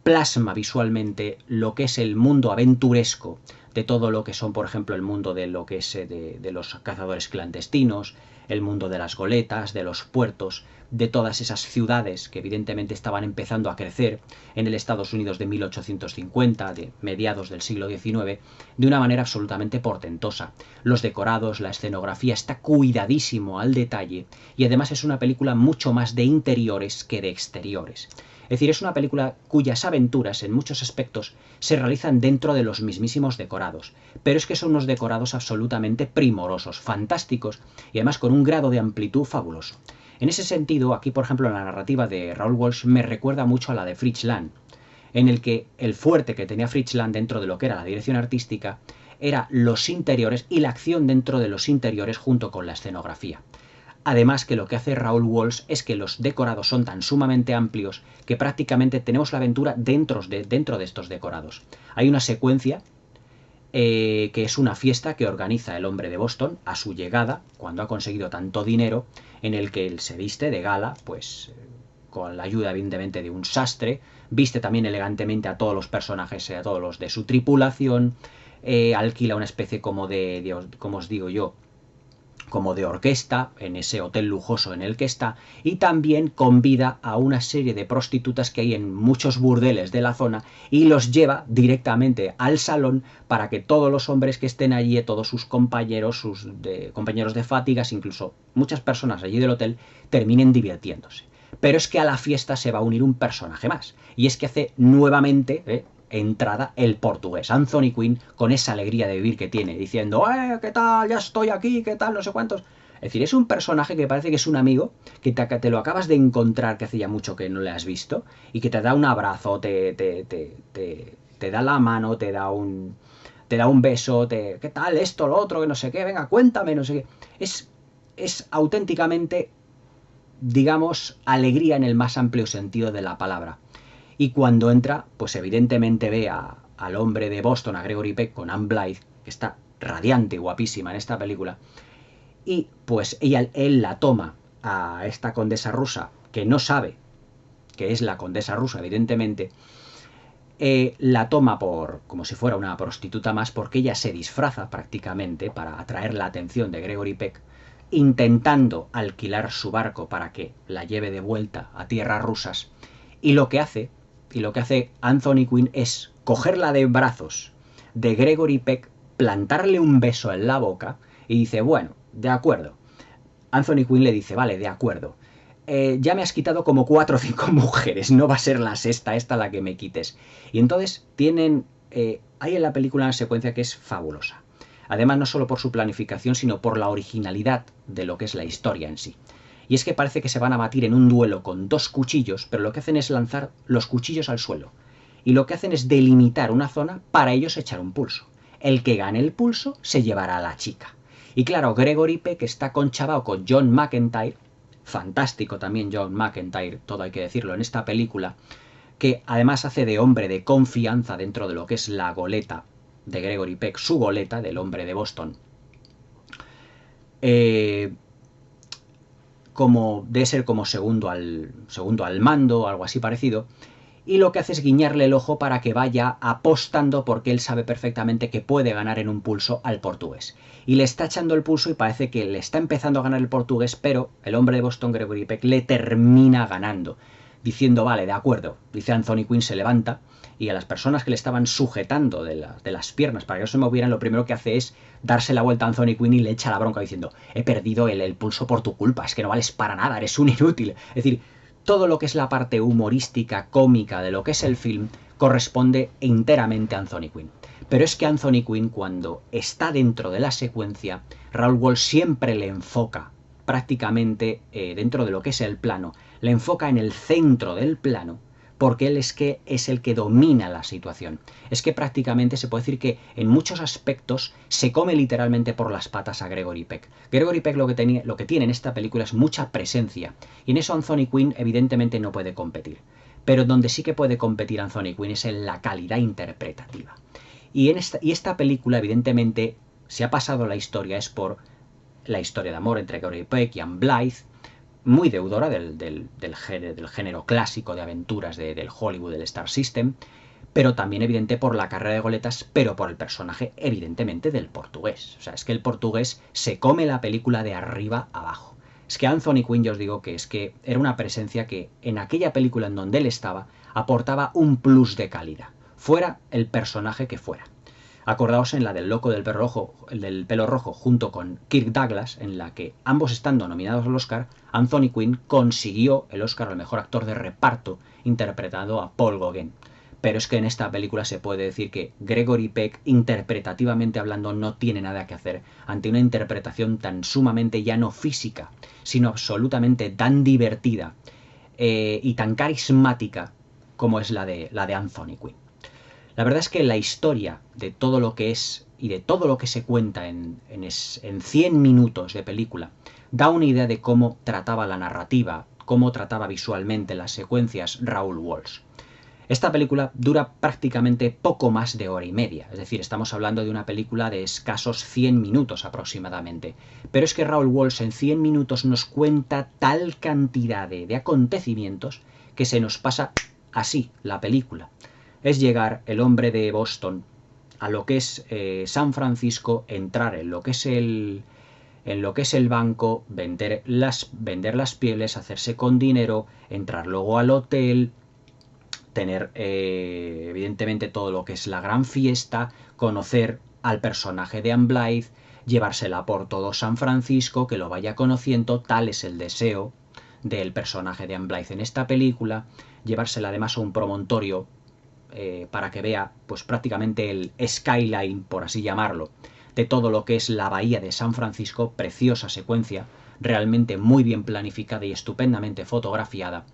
plasma visualmente lo que es el mundo aventuresco de todo lo que son, por ejemplo, el mundo de lo que es de los cazadores clandestinos, el mundo de las goletas, de los puertos, de todas esas ciudades que evidentemente estaban empezando a crecer en el Estados Unidos de 1850, de mediados del siglo XIX, de una manera absolutamente portentosa. Los decorados, la escenografía está cuidadísimo al detalle, y además es una película mucho más de interiores que de exteriores. Es decir, es una película cuyas aventuras en muchos aspectos se realizan dentro de los mismísimos decorados, pero es que son unos decorados absolutamente primorosos, fantásticos, y además con un grado de amplitud fabuloso. En ese sentido, aquí por ejemplo la narrativa de Raoul Walsh me recuerda mucho a la de Fritz Lang, en el que el fuerte que tenía Fritz Lang dentro de lo que era la dirección artística era los interiores y la acción dentro de los interiores junto con la escenografía. Además que lo que hace Raoul Walsh es que los decorados son tan sumamente amplios que prácticamente tenemos la aventura dentro de estos decorados. Hay una secuencia que es una fiesta que organiza el hombre de Boston a su llegada, cuando ha conseguido tanto dinero, en el que él se viste de gala, pues con la ayuda evidentemente de un sastre, viste también elegantemente a todos los personajes, a todos los de su tripulación, alquila una especie como como os digo yo, como de orquesta en ese hotel lujoso en el que está, y también convida a una serie de prostitutas que hay en muchos burdeles de la zona y los lleva directamente al salón para que todos los hombres que estén allí, todos sus compañeros, compañeros de fátigas, incluso muchas personas allí del hotel, terminen divirtiéndose. Pero es que a la fiesta se va a unir un personaje más, y es que hace nuevamente entrada el portugués, Anthony Quinn, con esa alegría de vivir que tiene, diciendo, ¿qué tal? Ya estoy aquí, ¿qué tal? No sé cuántos. Es decir, es un personaje que parece que es un amigo, que te lo acabas de encontrar, que hace ya mucho que no le has visto, y que te da un abrazo, te da la mano, te da un beso, ¿qué tal? Esto, lo otro, que no sé qué, venga, cuéntame, no sé qué. Es auténticamente, digamos, alegría en el más amplio sentido de la palabra. Y cuando entra, pues evidentemente ve al hombre de Boston, a Gregory Peck, con Anne Blythe, que está radiante y guapísima en esta película, y pues él la toma a esta condesa rusa, que no sabe que es la condesa rusa, evidentemente, la toma como si fuera una prostituta más, porque ella se disfraza prácticamente para atraer la atención de Gregory Peck, intentando alquilar su barco para que la lleve de vuelta a tierras rusas, y lo que hace Anthony Quinn es cogerla de brazos de Gregory Peck, plantarle un beso en la boca y dice, bueno, de acuerdo. Anthony Quinn le dice, vale, de acuerdo. Ya me has quitado como 4 o 5 mujeres, no va a ser la sexta esta la que me quites. Y entonces hay en la película una secuencia que es fabulosa. Además, no solo por su planificación, sino por la originalidad de lo que es la historia en sí. Y es que parece que se van a batir en un duelo con 2 cuchillos, pero lo que hacen es lanzar los cuchillos al suelo. Y lo que hacen es delimitar una zona para ellos echar un pulso. El que gane el pulso se llevará a la chica. Y claro, Gregory Peck está conchavado con John McEntire, fantástico también John McEntire, todo hay que decirlo en esta película, que además hace de hombre de confianza dentro de lo que es la goleta de Gregory Peck, su goleta del hombre de Boston. Como debe ser como segundo al mando o algo así parecido, y lo que hace es guiñarle el ojo para que vaya apostando, porque él sabe perfectamente que puede ganar en un pulso al portugués. Y le está echando el pulso y parece que le está empezando a ganar el portugués, pero el hombre de Boston, Gregory Peck, le termina ganando, diciendo, vale, de acuerdo. Dice Anthony Quinn, se levanta, y a las personas que le estaban sujetando de las piernas para que no se movieran, lo primero que hace es darse la vuelta a Anthony Quinn y le echa la bronca diciendo, he perdido el pulso por tu culpa, es que no vales para nada, eres un inútil. Es decir, todo lo que es la parte humorística, cómica de lo que es el film, corresponde enteramente a Anthony Quinn. Pero es que Anthony Quinn, cuando está dentro de la secuencia, Raoul Walsh siempre le enfoca prácticamente dentro de lo que es el plano, le enfoca en el centro del plano, porque él es el que domina la situación. Es que prácticamente se puede decir que en muchos aspectos se come literalmente por las patas a Gregory Peck. Gregory Peck lo que tiene en esta película es mucha presencia, y en eso Anthony Quinn evidentemente no puede competir. Pero donde sí que puede competir Anthony Quinn es en la calidad interpretativa. Y esta película evidentemente se ha pasado la historia, es por la historia de amor entre Gregory Peck y Anne Blythe, muy deudora del género clásico de aventuras del Hollywood, del Star System, pero también evidente por la carrera de goletas, pero por el personaje evidentemente del portugués. O sea, es que el portugués se come la película de arriba abajo. Es que Anthony Quinn, yo os digo que es que era una presencia que en aquella película en donde él estaba aportaba un plus de calidad, fuera el personaje que fuera. Acordaos en la del loco del pelo rojo junto con Kirk Douglas, en la que ambos estando nominados al Oscar, Anthony Quinn consiguió el Oscar al mejor actor de reparto interpretando a Paul Gauguin. Pero es que en esta película se puede decir que Gregory Peck, interpretativamente hablando, no tiene nada que hacer ante una interpretación tan sumamente ya no física, sino absolutamente tan divertida y tan carismática como es la de Anthony Quinn. La verdad es que la historia de todo lo que es y de todo lo que se cuenta en 100 minutos de película da una idea de cómo trataba la narrativa, cómo trataba visualmente las secuencias Raoul Walsh. Esta película dura prácticamente poco más de hora y media, es decir, estamos hablando de una película de escasos 100 minutos aproximadamente. Pero es que Raoul Walsh en 100 minutos nos cuenta tal cantidad de acontecimientos que se nos pasa así la película. Es llegar el hombre de Boston a lo que es San Francisco, entrar en lo que es en lo que es el banco, vender las pieles, hacerse con dinero, entrar luego al hotel, tener evidentemente todo lo que es la gran fiesta, conocer al personaje de Anne Blythe, llevársela por todo San Francisco, que lo vaya conociendo, tal es el deseo del personaje de Anne Blythe en esta película, llevársela además a un promontorio para que vea pues prácticamente el skyline, por así llamarlo, de todo lo que es la bahía de San Francisco, preciosa secuencia, realmente muy bien planificada y estupendamente fotografiada.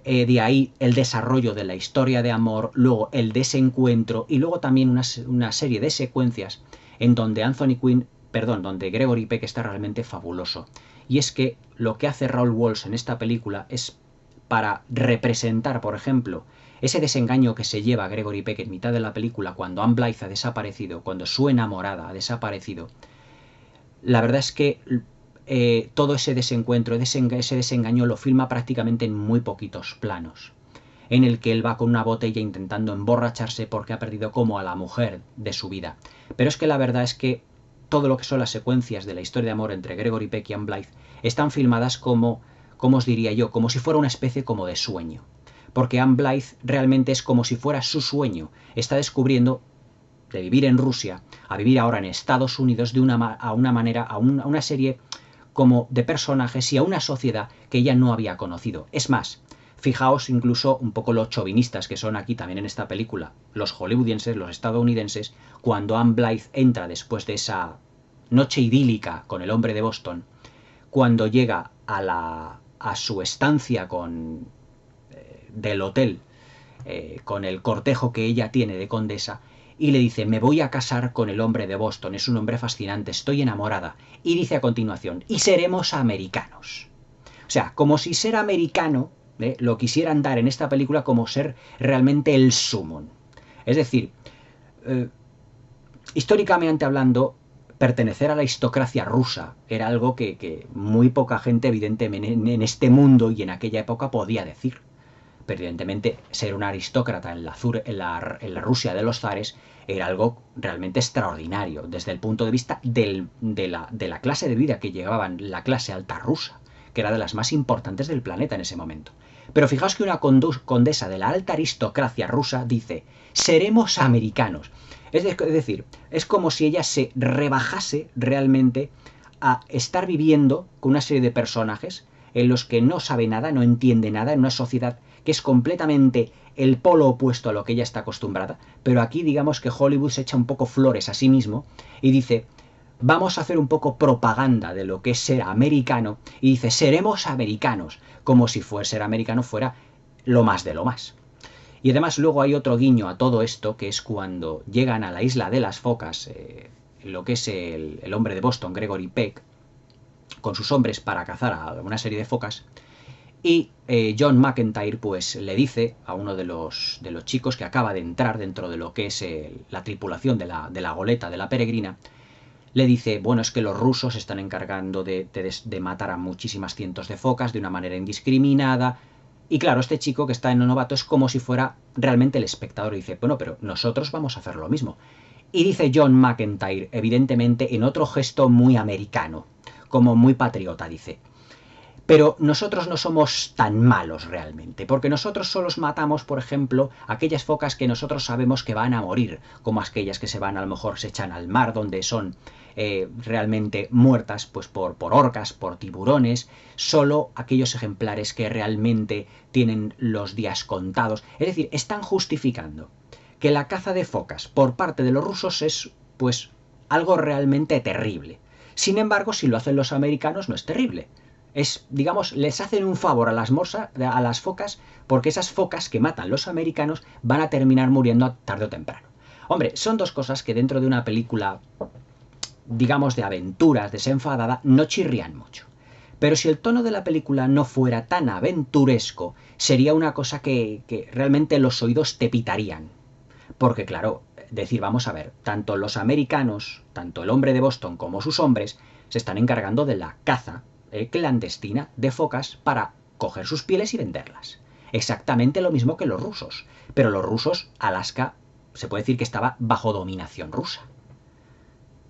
De ahí el desarrollo de la historia de amor, luego el desencuentro y luego también una serie de secuencias en donde donde Gregory Peck está realmente fabuloso. Y es que lo que hace Raoul Walsh en esta película es para representar, por ejemplo, ese desengaño que se lleva Gregory Peck en mitad de la película cuando Anne Blythe ha desaparecido, cuando su enamorada ha desaparecido. La verdad es que todo ese desencuentro, ese desengaño lo filma prácticamente en muy poquitos planos, en el que él va con una botella intentando emborracharse porque ha perdido como a la mujer de su vida. Pero es que la verdad es que todo lo que son las secuencias de la historia de amor entre Gregory Peck y Anne Blythe están filmadas como os diría yo, como si fuera una especie como de sueño. Porque Anne Blythe realmente es como si fuera su sueño. Está descubriendo de vivir en Rusia a vivir ahora en Estados Unidos de a una serie como de personajes y a una sociedad que ella no había conocido. Es más, fijaos incluso un poco los chauvinistas que son aquí también en esta película, los hollywoodienses, los estadounidenses, cuando Anne Blythe entra después de esa noche idílica con el hombre de Boston, cuando llega a su estancia del hotel, con el cortejo que ella tiene de condesa, y le dice, me voy a casar con el hombre de Boston, es un hombre fascinante, estoy enamorada. Y dice a continuación, y seremos americanos. O sea, como si ser americano lo quisieran dar en esta película como ser realmente el sumum. Es decir, históricamente hablando, pertenecer a la aristocracia rusa era algo que muy poca gente evidentemente en este mundo y en aquella época podía decir. Pero evidentemente ser un aristócrata en la Rusia de los zares era algo realmente extraordinario desde el punto de vista de la clase de vida que llevaban, la clase alta rusa, que era de las más importantes del planeta en ese momento. Pero fijaos que una condesa de la alta aristocracia rusa dice, seremos americanos. Es decir, es como si ella se rebajase realmente a estar viviendo con una serie de personajes en los que no sabe nada, no entiende nada, en una sociedad que es completamente el polo opuesto a lo que ella está acostumbrada. Pero aquí digamos que Hollywood se echa un poco flores a sí mismo y dice, vamos a hacer un poco propaganda de lo que es ser americano, y dice, seremos americanos, como si ser americano fuera lo más de lo más. Y además luego hay otro guiño a todo esto, que es cuando llegan a la isla de las focas, lo que es el hombre de Boston, Gregory Peck, con sus hombres para cazar a una serie de focas, y John McEntire pues le dice a uno de los chicos que acaba de entrar dentro de lo que es la tripulación de la goleta de la Peregrina, le dice, bueno, es que los rusos están encargando de matar a muchísimas cientos de focas de una manera indiscriminada. Y claro, este chico que está en un novato es como si fuera realmente el espectador y dice, bueno, pero nosotros vamos a hacer lo mismo. Y dice John McEntire, evidentemente en otro gesto muy americano, como muy patriota, dice, pero nosotros no somos tan malos realmente, porque nosotros solo matamos, por ejemplo, aquellas focas que nosotros sabemos que van a morir, como aquellas que se van, a lo mejor se echan al mar, donde son realmente muertas pues por orcas, por tiburones, solo aquellos ejemplares que realmente tienen los días contados. Es decir, están justificando que la caza de focas por parte de los rusos es pues algo realmente terrible. Sin embargo, si lo hacen los americanos no es terrible. Es, digamos, les hacen un favor a las focas, porque esas focas que matan los americanos van a terminar muriendo tarde o temprano. Hombre, son dos cosas que dentro de una película, digamos, de aventuras desenfadada, no chirrían mucho. Pero si el tono de la película no fuera tan aventuresco, sería una cosa que realmente los oídos te pitarían. Porque claro, decir, vamos a ver, tanto los americanos, tanto el hombre de Boston como sus hombres, se están encargando de la caza clandestina de focas para coger sus pieles y venderlas. Exactamente lo mismo que los rusos. Pero los rusos, Alaska, se puede decir que estaba bajo dominación rusa.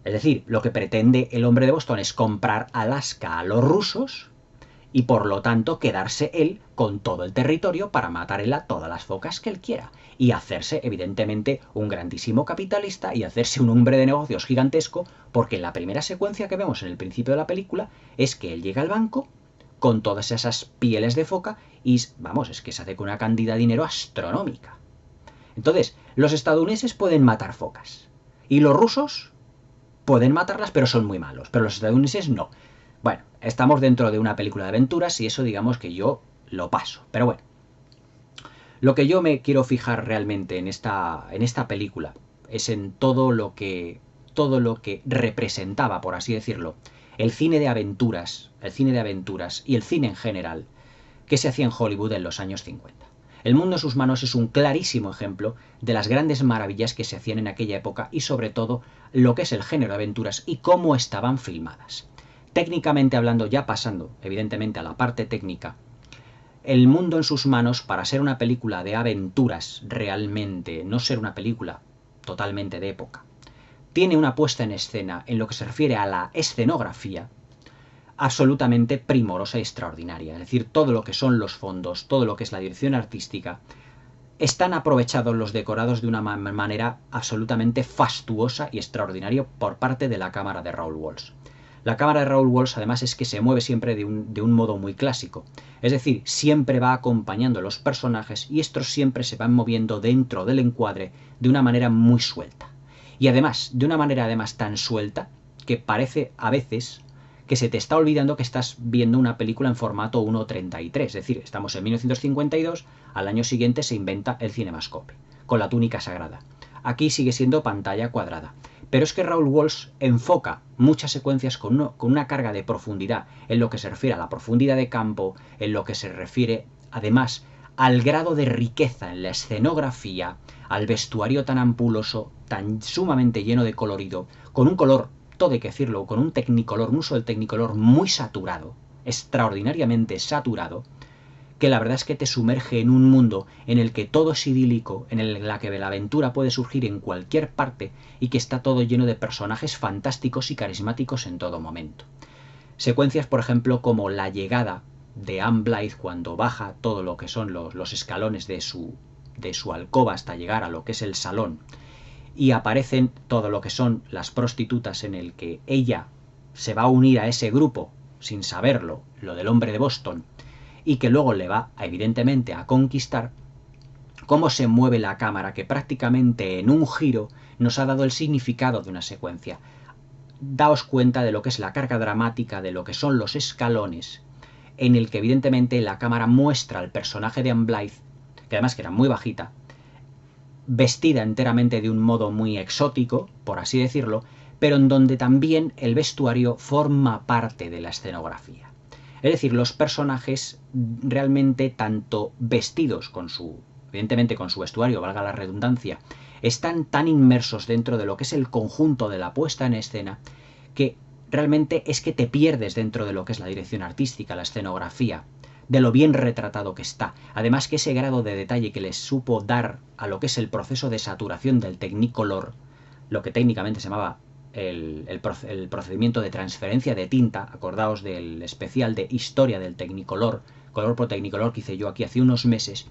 Es decir, lo que pretende el hombre de Boston es comprar Alaska a los rusos y por lo tanto quedarse él con todo el territorio para matar él a todas las focas que él quiera y hacerse evidentemente un grandísimo capitalista y hacerse un hombre de negocios gigantesco, porque en la primera secuencia que vemos en el principio de la película es que él llega al banco con todas esas pieles de foca y vamos, es que se hace con una cantidad de dinero astronómica. Entonces, los estadounidenses pueden matar focas y los rusos pueden matarlas, pero son muy malos, pero los estadounidenses no. Bueno, estamos dentro de una película de aventuras y eso digamos que yo lo paso. Pero bueno, lo que yo me quiero fijar realmente en esta película es en todo lo que representaba, por así decirlo, el cine de aventuras y el cine en general que se hacía en Hollywood en los años 50. El mundo en sus manos es un clarísimo ejemplo de las grandes maravillas que se hacían en aquella época y sobre todo lo que es el género de aventuras y cómo estaban filmadas. Técnicamente hablando, ya pasando evidentemente a la parte técnica, el mundo en sus manos para ser una película de aventuras realmente, no ser una película totalmente de época, tiene una puesta en escena en lo que se refiere a la escenografía absolutamente primorosa y extraordinaria. Es decir, todo lo que son los fondos, todo lo que es la dirección artística, están aprovechados los decorados de una manera absolutamente fastuosa y extraordinaria por parte de la cámara de Raoul Walsh. La cámara de Raoul Walsh además es que se mueve siempre de un modo muy clásico, es decir, siempre va acompañando a los personajes y estos siempre se van moviendo dentro del encuadre de una manera muy suelta. Y además, de una manera además tan suelta que parece a veces que se te está olvidando que estás viendo una película en formato 1:33, es decir, estamos en 1952, al año siguiente se inventa el cinemascope, con la túnica sagrada. Aquí sigue siendo pantalla cuadrada. Pero es que Raoul Walsh enfoca muchas secuencias con una carga de profundidad en lo que se refiere a la profundidad de campo, en lo que se refiere además al grado de riqueza en la escenografía, al vestuario tan ampuloso, tan sumamente lleno de colorido, con un color, todo hay que decirlo, con un Technicolor, un uso del Technicolor muy saturado, extraordinariamente saturado, que la verdad es que te sumerge en un mundo en el que todo es idílico, en el que la aventura puede surgir en cualquier parte y que está todo lleno de personajes fantásticos y carismáticos en todo momento. Secuencias, por ejemplo, como la llegada de Anne Blythe cuando baja todo lo que son los escalones de su alcoba hasta llegar a lo que es el salón y aparecen todo lo que son las prostitutas en el que ella se va a unir a ese grupo sin saberlo, lo del hombre de Boston, y que luego le va evidentemente a conquistar, cómo se mueve la cámara que prácticamente en un giro nos ha dado el significado de una secuencia. Daos cuenta de lo que es la carga dramática, de lo que son los escalones, en el que evidentemente la cámara muestra al personaje de Anne Blythe, que además que era muy bajita, vestida enteramente de un modo muy exótico, por así decirlo, pero en donde también el vestuario forma parte de la escenografía. Es decir, los personajes realmente tanto vestidos con evidentemente con su vestuario, valga la redundancia, están tan inmersos dentro de lo que es el conjunto de la puesta en escena que realmente es que te pierdes dentro de lo que es la dirección artística, la escenografía, de lo bien retratado que está. Además que ese grado de detalle que les supo dar a lo que es el proceso de saturación del Technicolor, lo que técnicamente se llamaba el procedimiento de transferencia de tinta, acordaos del especial de historia del Technicolor, color por Technicolor que hice yo aquí hace unos meses,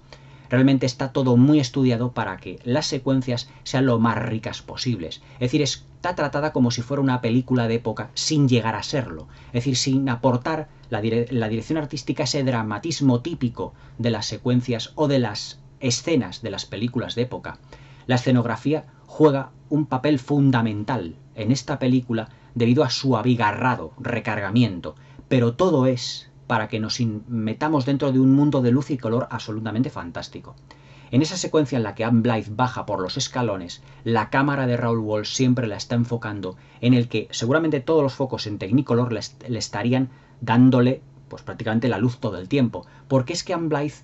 realmente está todo muy estudiado para que las secuencias sean lo más ricas posibles. Es decir, está tratada como si fuera una película de época sin llegar a serlo. Es decir, sin aportar la dirección artística, ese dramatismo típico de las secuencias o de las escenas de las películas de época. La escenografía juega un papel fundamental en esta película debido a su abigarrado recargamiento, pero todo es para que nos metamos dentro de un mundo de luz y color absolutamente fantástico. En esa secuencia en la que Anne Blythe baja por los escalones, la cámara de Raoul Walsh siempre la está enfocando en el que seguramente todos los focos en Technicolor le estarían dándole pues prácticamente la luz todo el tiempo, porque es que Anne Blythe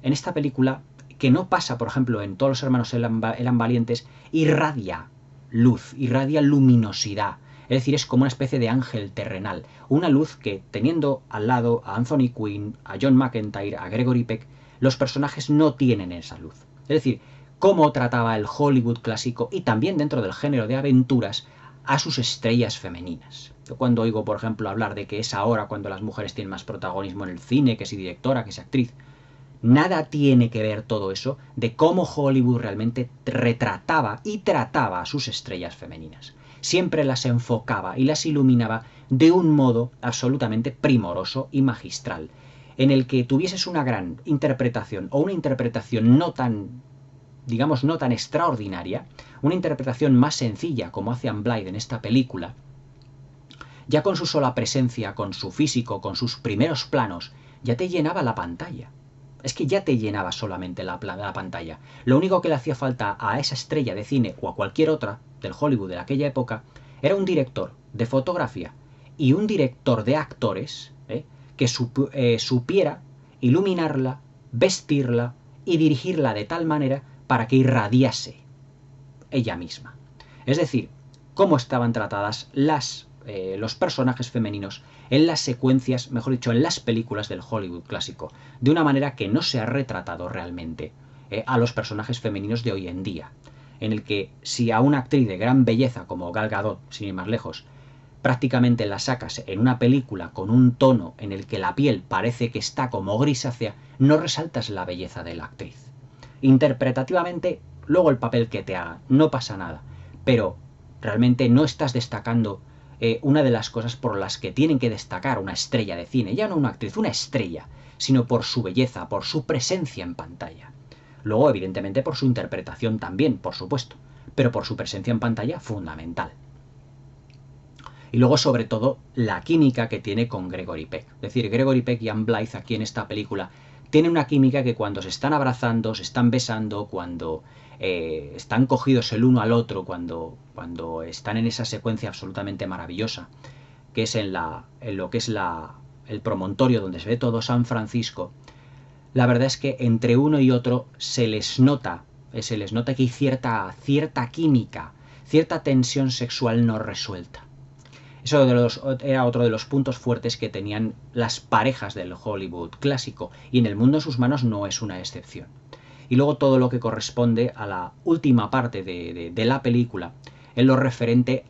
en esta película, que no pasa por ejemplo en Todos los hermanos eran valientes, irradia luz, irradia luminosidad. Es decir, es como una especie de ángel terrenal. Una luz que, teniendo al lado a Anthony Quinn, a John McEntire, a Gregory Peck, los personajes no tienen esa luz. Es decir, cómo trataba el Hollywood clásico y también dentro del género de aventuras a sus estrellas femeninas. Yo cuando oigo, por ejemplo, hablar de que es ahora cuando las mujeres tienen más protagonismo en el cine, que si directora, que si actriz, nada tiene que ver todo eso de cómo Hollywood realmente retrataba y trataba a sus estrellas femeninas. Siempre las enfocaba y las iluminaba de un modo absolutamente primoroso y magistral, en el que tuvieses una gran interpretación o una interpretación no tan, digamos, no tan extraordinaria, una interpretación más sencilla como hace Anne Blyth en esta película, ya con su sola presencia, con su físico, con sus primeros planos, ya te llenaba la pantalla. Es que ya te llenaba solamente la pantalla. Lo único que le hacía falta a esa estrella de cine o a cualquier otra del Hollywood de aquella época era un director de fotografía y un director de actores que supiera iluminarla, vestirla y dirigirla de tal manera para que irradiase ella misma. Es decir, cómo estaban tratadas los personajes femeninos en las secuencias, mejor dicho, en las películas del Hollywood clásico, de una manera que no se ha retratado realmente a los personajes femeninos de hoy en día, en el que si a una actriz de gran belleza como Gal Gadot, sin ir más lejos, prácticamente la sacas en una película con un tono en el que la piel parece que está como grisácea, no resaltas la belleza de la actriz. Interpretativamente, luego el papel que te haga, no pasa nada, pero realmente no estás destacando una de las cosas por las que tienen que destacar una estrella de cine, ya no una actriz, una estrella, sino por su belleza, por su presencia en pantalla. Luego, evidentemente, por su interpretación también, por supuesto, pero por su presencia en pantalla, fundamental. Y luego, sobre todo, la química que tiene con Gregory Peck. Es decir, Gregory Peck y Anne Blyth aquí en esta película tienen una química que cuando se están abrazando, se están besando, cuando están cogidos el uno al otro, cuando están en esa secuencia absolutamente maravillosa, que es en lo que es el promontorio donde se ve todo San Francisco, la verdad es que entre uno y otro se les nota que hay cierta química, cierta tensión sexual no resuelta. Eso era otro de los puntos fuertes que tenían las parejas del Hollywood clásico, y en El mundo en sus manos no es una excepción. Y luego todo lo que corresponde a la última parte de la película, en lo referente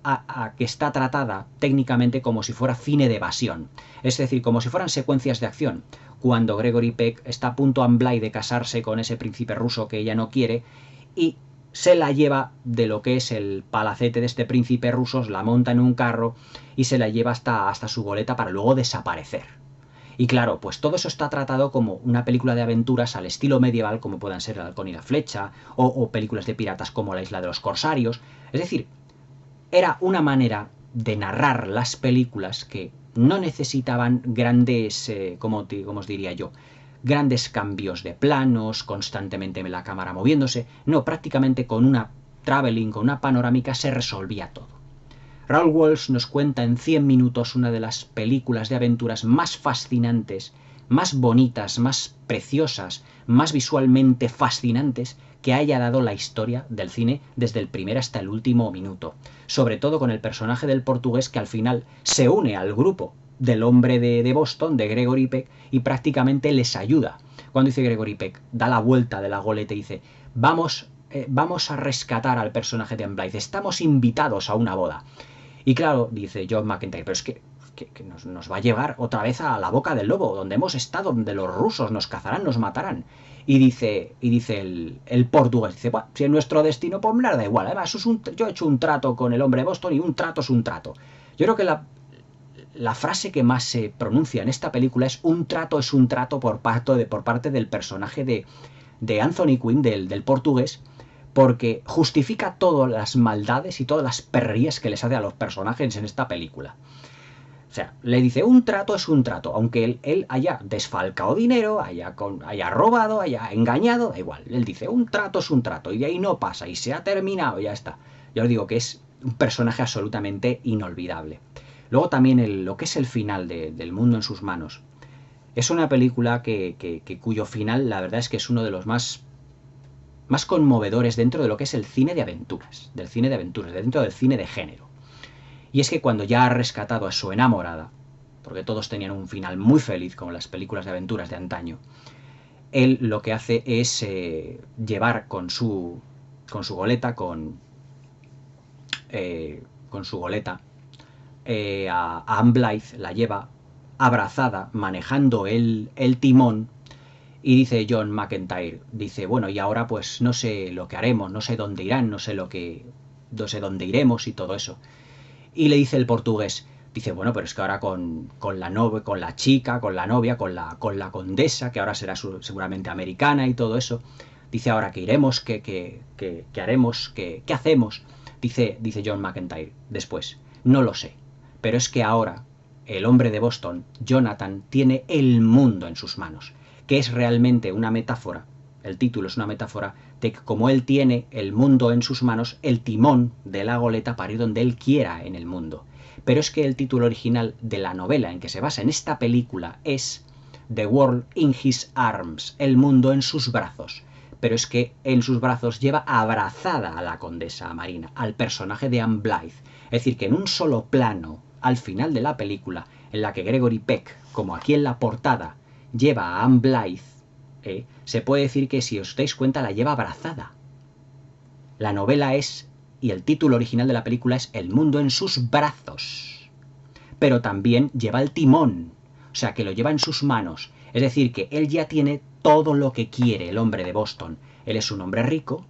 a que está tratada técnicamente como si fuera cine de evasión, es decir, como si fueran secuencias de acción, cuando Gregory Peck está a punto Anne Blyth de casarse con ese príncipe ruso que ella no quiere, y se la lleva de lo que es el palacete de este príncipe ruso, la monta en un carro y se la lleva hasta su goleta para luego desaparecer. Y claro, pues todo eso está tratado como una película de aventuras al estilo medieval, como puedan ser El halcón y la flecha, o películas de piratas como La isla de los corsarios. Es decir, era una manera de narrar las películas que no necesitaban grandes, ¿cómo os diría yo?, grandes cambios de planos, constantemente la cámara moviéndose. No, prácticamente con una traveling, con una panorámica se resolvía todo. Raoul Walsh nos cuenta en 100 minutos una de las películas de aventuras más fascinantes, más bonitas, más preciosas, más visualmente fascinantes que haya dado la historia del cine desde el primer hasta el último minuto. Sobre todo con el personaje del portugués que al final se une al grupo del hombre de Boston, de Gregory Peck, y prácticamente les ayuda. Cuando dice Gregory Peck, da la vuelta de la goleta y dice, vamos a rescatar al personaje de Anne Blyth, estamos invitados a una boda. Y claro, dice John McEntire, pero es que nos va a llevar otra vez a la boca del lobo, donde hemos estado, donde los rusos nos cazarán, nos matarán. Y dice el portugués, dice, bueno, si es nuestro destino, pues me da igual. Además, yo he hecho un trato con el hombre de Boston y un trato es un trato. Yo creo que la frase que más se pronuncia en esta película es un trato por parte del personaje de Anthony Quinn, del portugués, porque justifica todas las maldades y todas las perrerías que les hace a los personajes en esta película. O sea, le dice, un trato es un trato, aunque él haya desfalcado dinero, haya robado, haya engañado, da igual. Él dice, un trato es un trato, y de ahí no pasa, y se ha terminado, ya está. Yo os digo que es un personaje absolutamente inolvidable. Luego también lo que es el final del mundo en sus manos. Es una película cuyo final, la verdad es que es uno de los más conmovedores dentro de lo que es el cine de aventuras, dentro del cine de género. Y es que cuando ya ha rescatado a su enamorada, porque todos tenían un final muy feliz, como las películas de aventuras de antaño, él lo que hace es llevar con su goleta, con su goleta, a Anne Blythe la lleva abrazada, manejando el timón, y dice John McIntyre, dice, bueno, y ahora pues no sé lo que haremos, no sé dónde irán, no sé dónde iremos y todo eso. Y le dice el portugués, dice, bueno, pero es que ahora con la chica, con la novia, con la condesa, que ahora será seguramente americana y todo eso, dice, ahora que iremos, qué haremos, qué hacemos, dice John McIntyre después, no lo sé, pero es que ahora el hombre de Boston, Jonathan, tiene el mundo en sus manos, que es realmente una metáfora. El título es una metáfora de que como él tiene el mundo en sus manos, el timón de la goleta para ir donde él quiera en el mundo. Pero es que el título original de la novela en que se basa en esta película es The World in His Arms, el mundo en sus brazos. Pero es que en sus brazos lleva abrazada a la condesa Marina, al personaje de Anne Blythe. Es decir, que en un solo plano, al final de la película, en la que Gregory Peck, como aquí en la portada, lleva a Anne Blythe, se puede decir que si os dais cuenta la lleva abrazada. La novela es, y el título original de la película es El mundo en sus brazos, pero también lleva el timón, o sea que lo lleva en sus manos, es decir que él ya tiene todo lo que quiere, el hombre de Boston. Él es un hombre rico,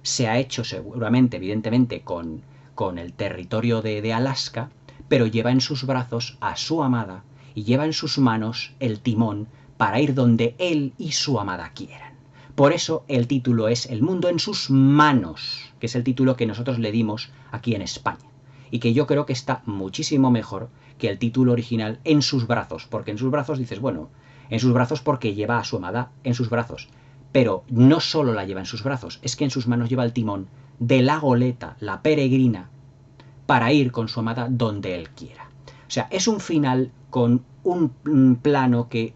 se ha hecho seguramente, evidentemente, con el territorio de Alaska, pero lleva en sus brazos a su amada y lleva en sus manos el timón para ir donde él y su amada quieran. Por eso el título es El mundo en sus manos, que es el título que nosotros le dimos aquí en España, y que yo creo que está muchísimo mejor que el título original En sus brazos, porque en sus brazos dices, bueno, en sus brazos porque lleva a su amada en sus brazos, pero no solo la lleva en sus brazos, es que en sus manos lleva el timón de la goleta, la peregrina, para ir con su amada donde él quiera. O sea, es un final con un plano que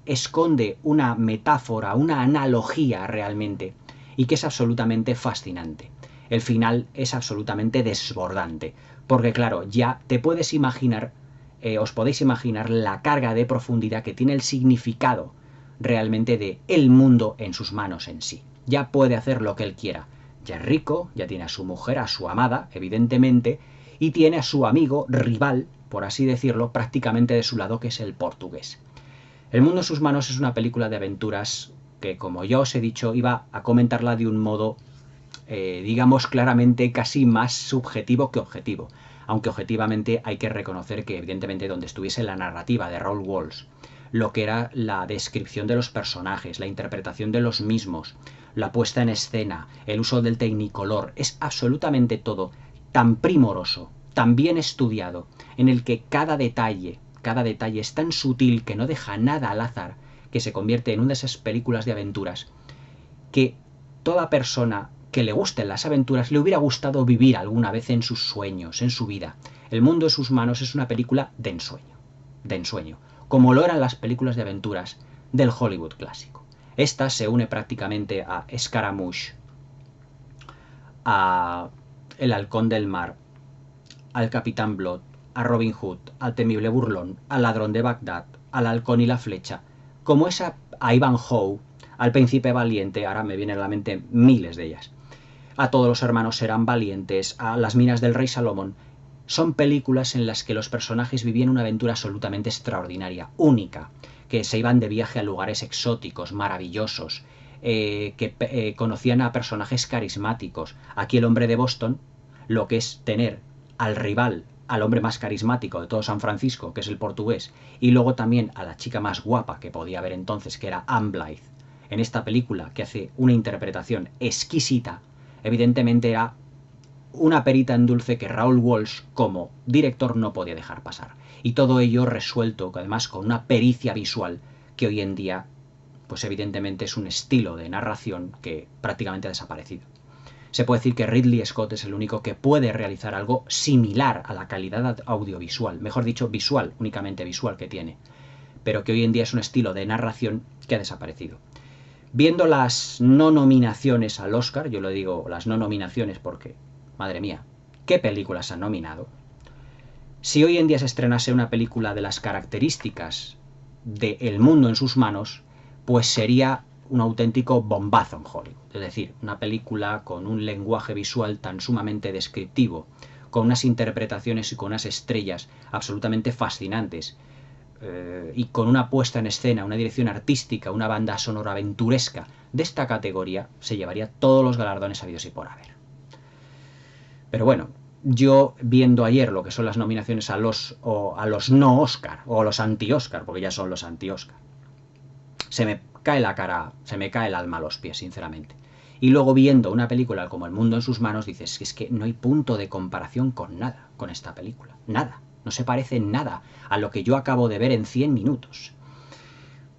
esconde una metáfora, una analogía realmente, y que es absolutamente fascinante. El final es absolutamente desbordante, porque claro, ya te puedes imaginar, os podéis imaginar la carga de profundidad que tiene el significado realmente de el mundo en sus manos en sí. Ya puede hacer lo que él quiera. Ya es rico, ya tiene a su mujer, a su amada, evidentemente, y tiene a su amigo, rival, por así decirlo, prácticamente de su lado, que es el portugués. El mundo en sus manos es una película de aventuras que, como ya os he dicho, iba a comentarla de un modo, digamos claramente, casi más subjetivo que objetivo. Aunque objetivamente hay que reconocer que, evidentemente, donde estuviese la narrativa de Raoul Walsh, lo que era la descripción de los personajes, la interpretación de los mismos, la puesta en escena, el uso del Technicolor, es absolutamente todo tan primoroso, tan bien estudiado, en el que cada detalle es tan sutil que no deja nada al azar, que se convierte en una de esas películas de aventuras que toda persona que le gusten las aventuras le hubiera gustado vivir alguna vez en sus sueños, en su vida. El mundo en sus manos es una película de ensueño, como lo eran las películas de aventuras del Hollywood clásico. Esta se une prácticamente a Scaramouche, a El Halcón del Mar, al Capitán Blood, a Robin Hood, al Temible Burlón, al Ladrón de Bagdad, al Halcón y la Flecha, como esa a Ivanhoe, al Príncipe Valiente, ahora me vienen a la mente miles de ellas, a Todos los hermanos serán valientes, a Las minas del rey Salomón. Son películas en las que los personajes vivían una aventura absolutamente extraordinaria, única, que se iban de viaje a lugares exóticos, maravillosos, que conocían a personajes carismáticos. Aquí el hombre de Boston, lo que es tener al rival, al hombre más carismático de todo San Francisco, que es el portugués, y luego también a la chica más guapa que podía haber entonces, que era Anne Blythe, en esta película, que hace una interpretación exquisita, evidentemente era una perita en dulce que Raoul Walsh, como director, no podía dejar pasar. Y todo ello resuelto, además, con una pericia visual que hoy en día, pues evidentemente es un estilo de narración que prácticamente ha desaparecido. Se puede decir que Ridley Scott es el único que puede realizar algo similar a la calidad audiovisual, mejor dicho, visual, únicamente visual que tiene, pero que hoy en día es un estilo de narración que ha desaparecido. Viendo las no nominaciones al Oscar, yo lo digo las no nominaciones porque, madre mía, ¿qué películas han nominado? Si hoy en día se estrenase una película de las características de El mundo en sus manos, pues sería un auténtico bombazo en Hollywood. Es decir, una película con un lenguaje visual tan sumamente descriptivo, con unas interpretaciones y con unas estrellas absolutamente fascinantes, y con una puesta en escena, una dirección artística, una banda sonora aventuresca de esta categoría, se llevaría todos los galardones habidos y por haber. Pero bueno, yo viendo ayer lo que son las nominaciones a los no Oscar, o a los anti-Oscar, porque ya son los anti-Oscar, se me cae la cara, se me cae el alma a los pies, sinceramente. Y luego viendo una película como El mundo en sus manos, dices que es que no hay punto de comparación con nada, con esta película. Nada. No se parece en nada a lo que yo acabo de ver en 100 minutos.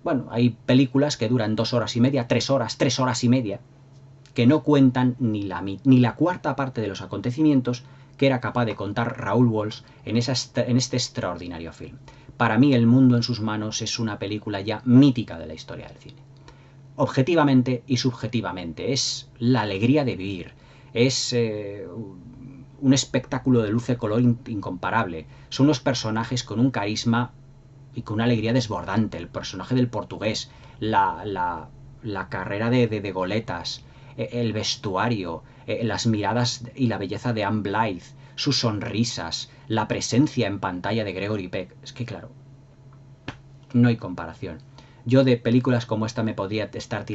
Bueno, hay películas que duran 2 horas y media, 3 horas, 3 horas y media, que no cuentan ni la cuarta parte de los acontecimientos que era capaz de contar Raúl Walsh en este extraordinario film. Para mí, El mundo en sus manos es una película ya mítica de la historia del cine. Objetivamente y subjetivamente, es la alegría de vivir, es un espectáculo de luz y color incomparable. Son unos personajes con un carisma y con una alegría desbordante. El personaje del portugués, la carrera de goletas, el vestuario, las miradas y la belleza de Anne Blyth, sus sonrisas, la presencia en pantalla de Gregory Peck. Es que claro, no hay comparación. Yo de películas como esta me podría estar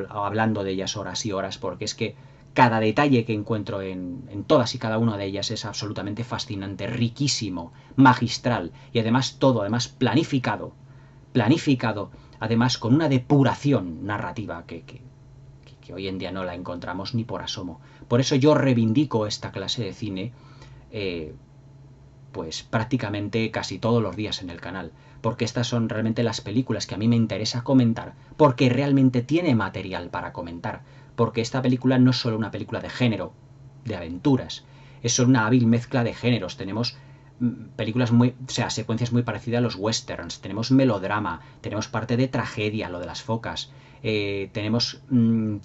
hablando de ellas horas y horas, porque es que cada detalle que encuentro en todas y cada una de ellas es absolutamente fascinante, riquísimo, magistral, y además todo, además planificado, además con una depuración narrativa que hoy en día no la encontramos ni por asomo. Por eso yo reivindico esta clase de cine, pues prácticamente casi todos los días en el canal, porque estas son realmente las películas que a mí me interesa comentar, porque realmente tiene material para comentar, porque esta película no es solo una película de género, de aventuras, es una hábil mezcla de géneros. Tenemos películas secuencias muy parecidas a los westerns, tenemos melodrama, tenemos parte de tragedia, lo de las focas, tenemos un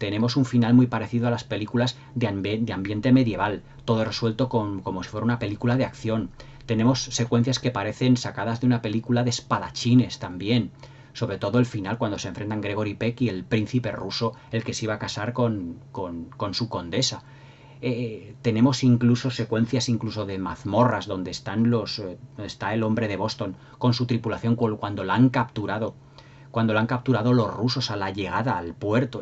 final muy parecido a las películas de ambiente medieval, todo resuelto como si fuera una película de acción. Tenemos secuencias que parecen sacadas de una película de espadachines también, sobre todo el final cuando se enfrentan Gregory Peck y el príncipe ruso, el que se iba a casar con su condesa. Tenemos incluso secuencias de mazmorras donde está el hombre de Boston con su tripulación cuando la han capturado los rusos a la llegada al puerto.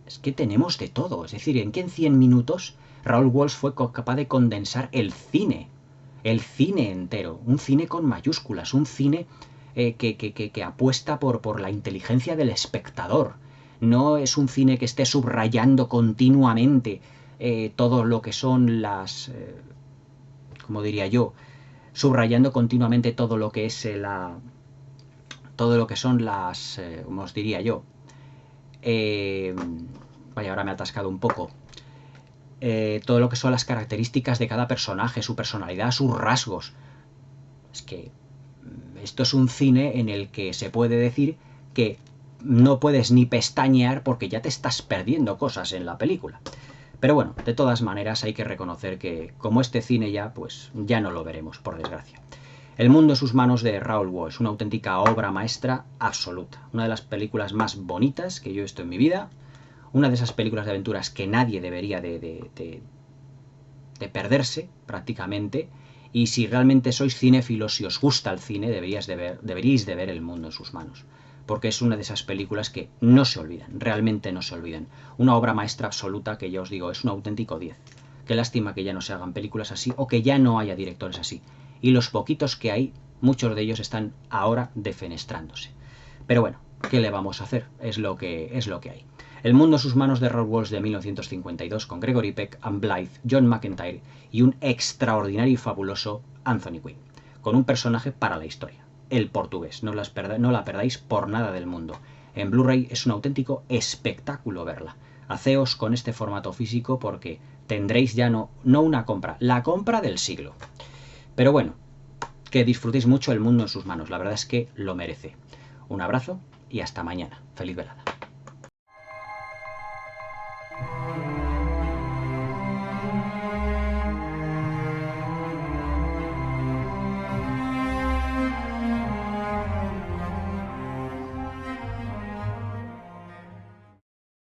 Es que tenemos de todo. Es decir, en 100 minutos Raúl Walsh fue capaz de condensar el cine entero, un cine con mayúsculas, un cine que apuesta por la inteligencia del espectador. No es un cine que esté subrayando continuamente todo lo que son como diría yo, subrayando continuamente todo lo que es como os diría yo, vaya, ahora me he atascado un poco, todo lo que son las características de cada personaje, su personalidad, sus rasgos. Es que esto es un cine en el que se puede decir que no puedes ni pestañear porque ya te estás perdiendo cosas en la película. Pero bueno, de todas maneras hay que reconocer que como este cine pues ya no lo veremos, por desgracia. El mundo en sus manos de Raúl Walsh, una auténtica obra maestra absoluta. Una de las películas más bonitas que yo he visto en mi vida. Una de esas películas de aventuras que nadie debería de perderse, prácticamente. Y si realmente sois cinéfilos, si os gusta el cine, deberíais de ver El mundo en sus manos. Porque es una de esas películas que no se olvidan, realmente no se olvidan. Una obra maestra absoluta que ya os digo, es un auténtico 10. Qué lástima que ya no se hagan películas así o que ya no haya directores así. Y los poquitos que hay, muchos de ellos están ahora defenestrándose. Pero bueno, ¿qué le vamos a hacer? Es lo que hay. El mundo en sus manos de Raúl Walsh de 1952 con Gregory Peck, Anne Blyth, John McEntire y un extraordinario y fabuloso Anthony Quinn, con un personaje para la historia. El portugués, no la perdáis por nada del mundo. En Blu-ray es un auténtico espectáculo verla. Haceos con este formato físico porque tendréis ya no una compra, la compra del siglo. Pero bueno, que disfrutéis mucho El mundo en sus manos, la verdad es que lo merece. Un abrazo y hasta mañana. Feliz velada.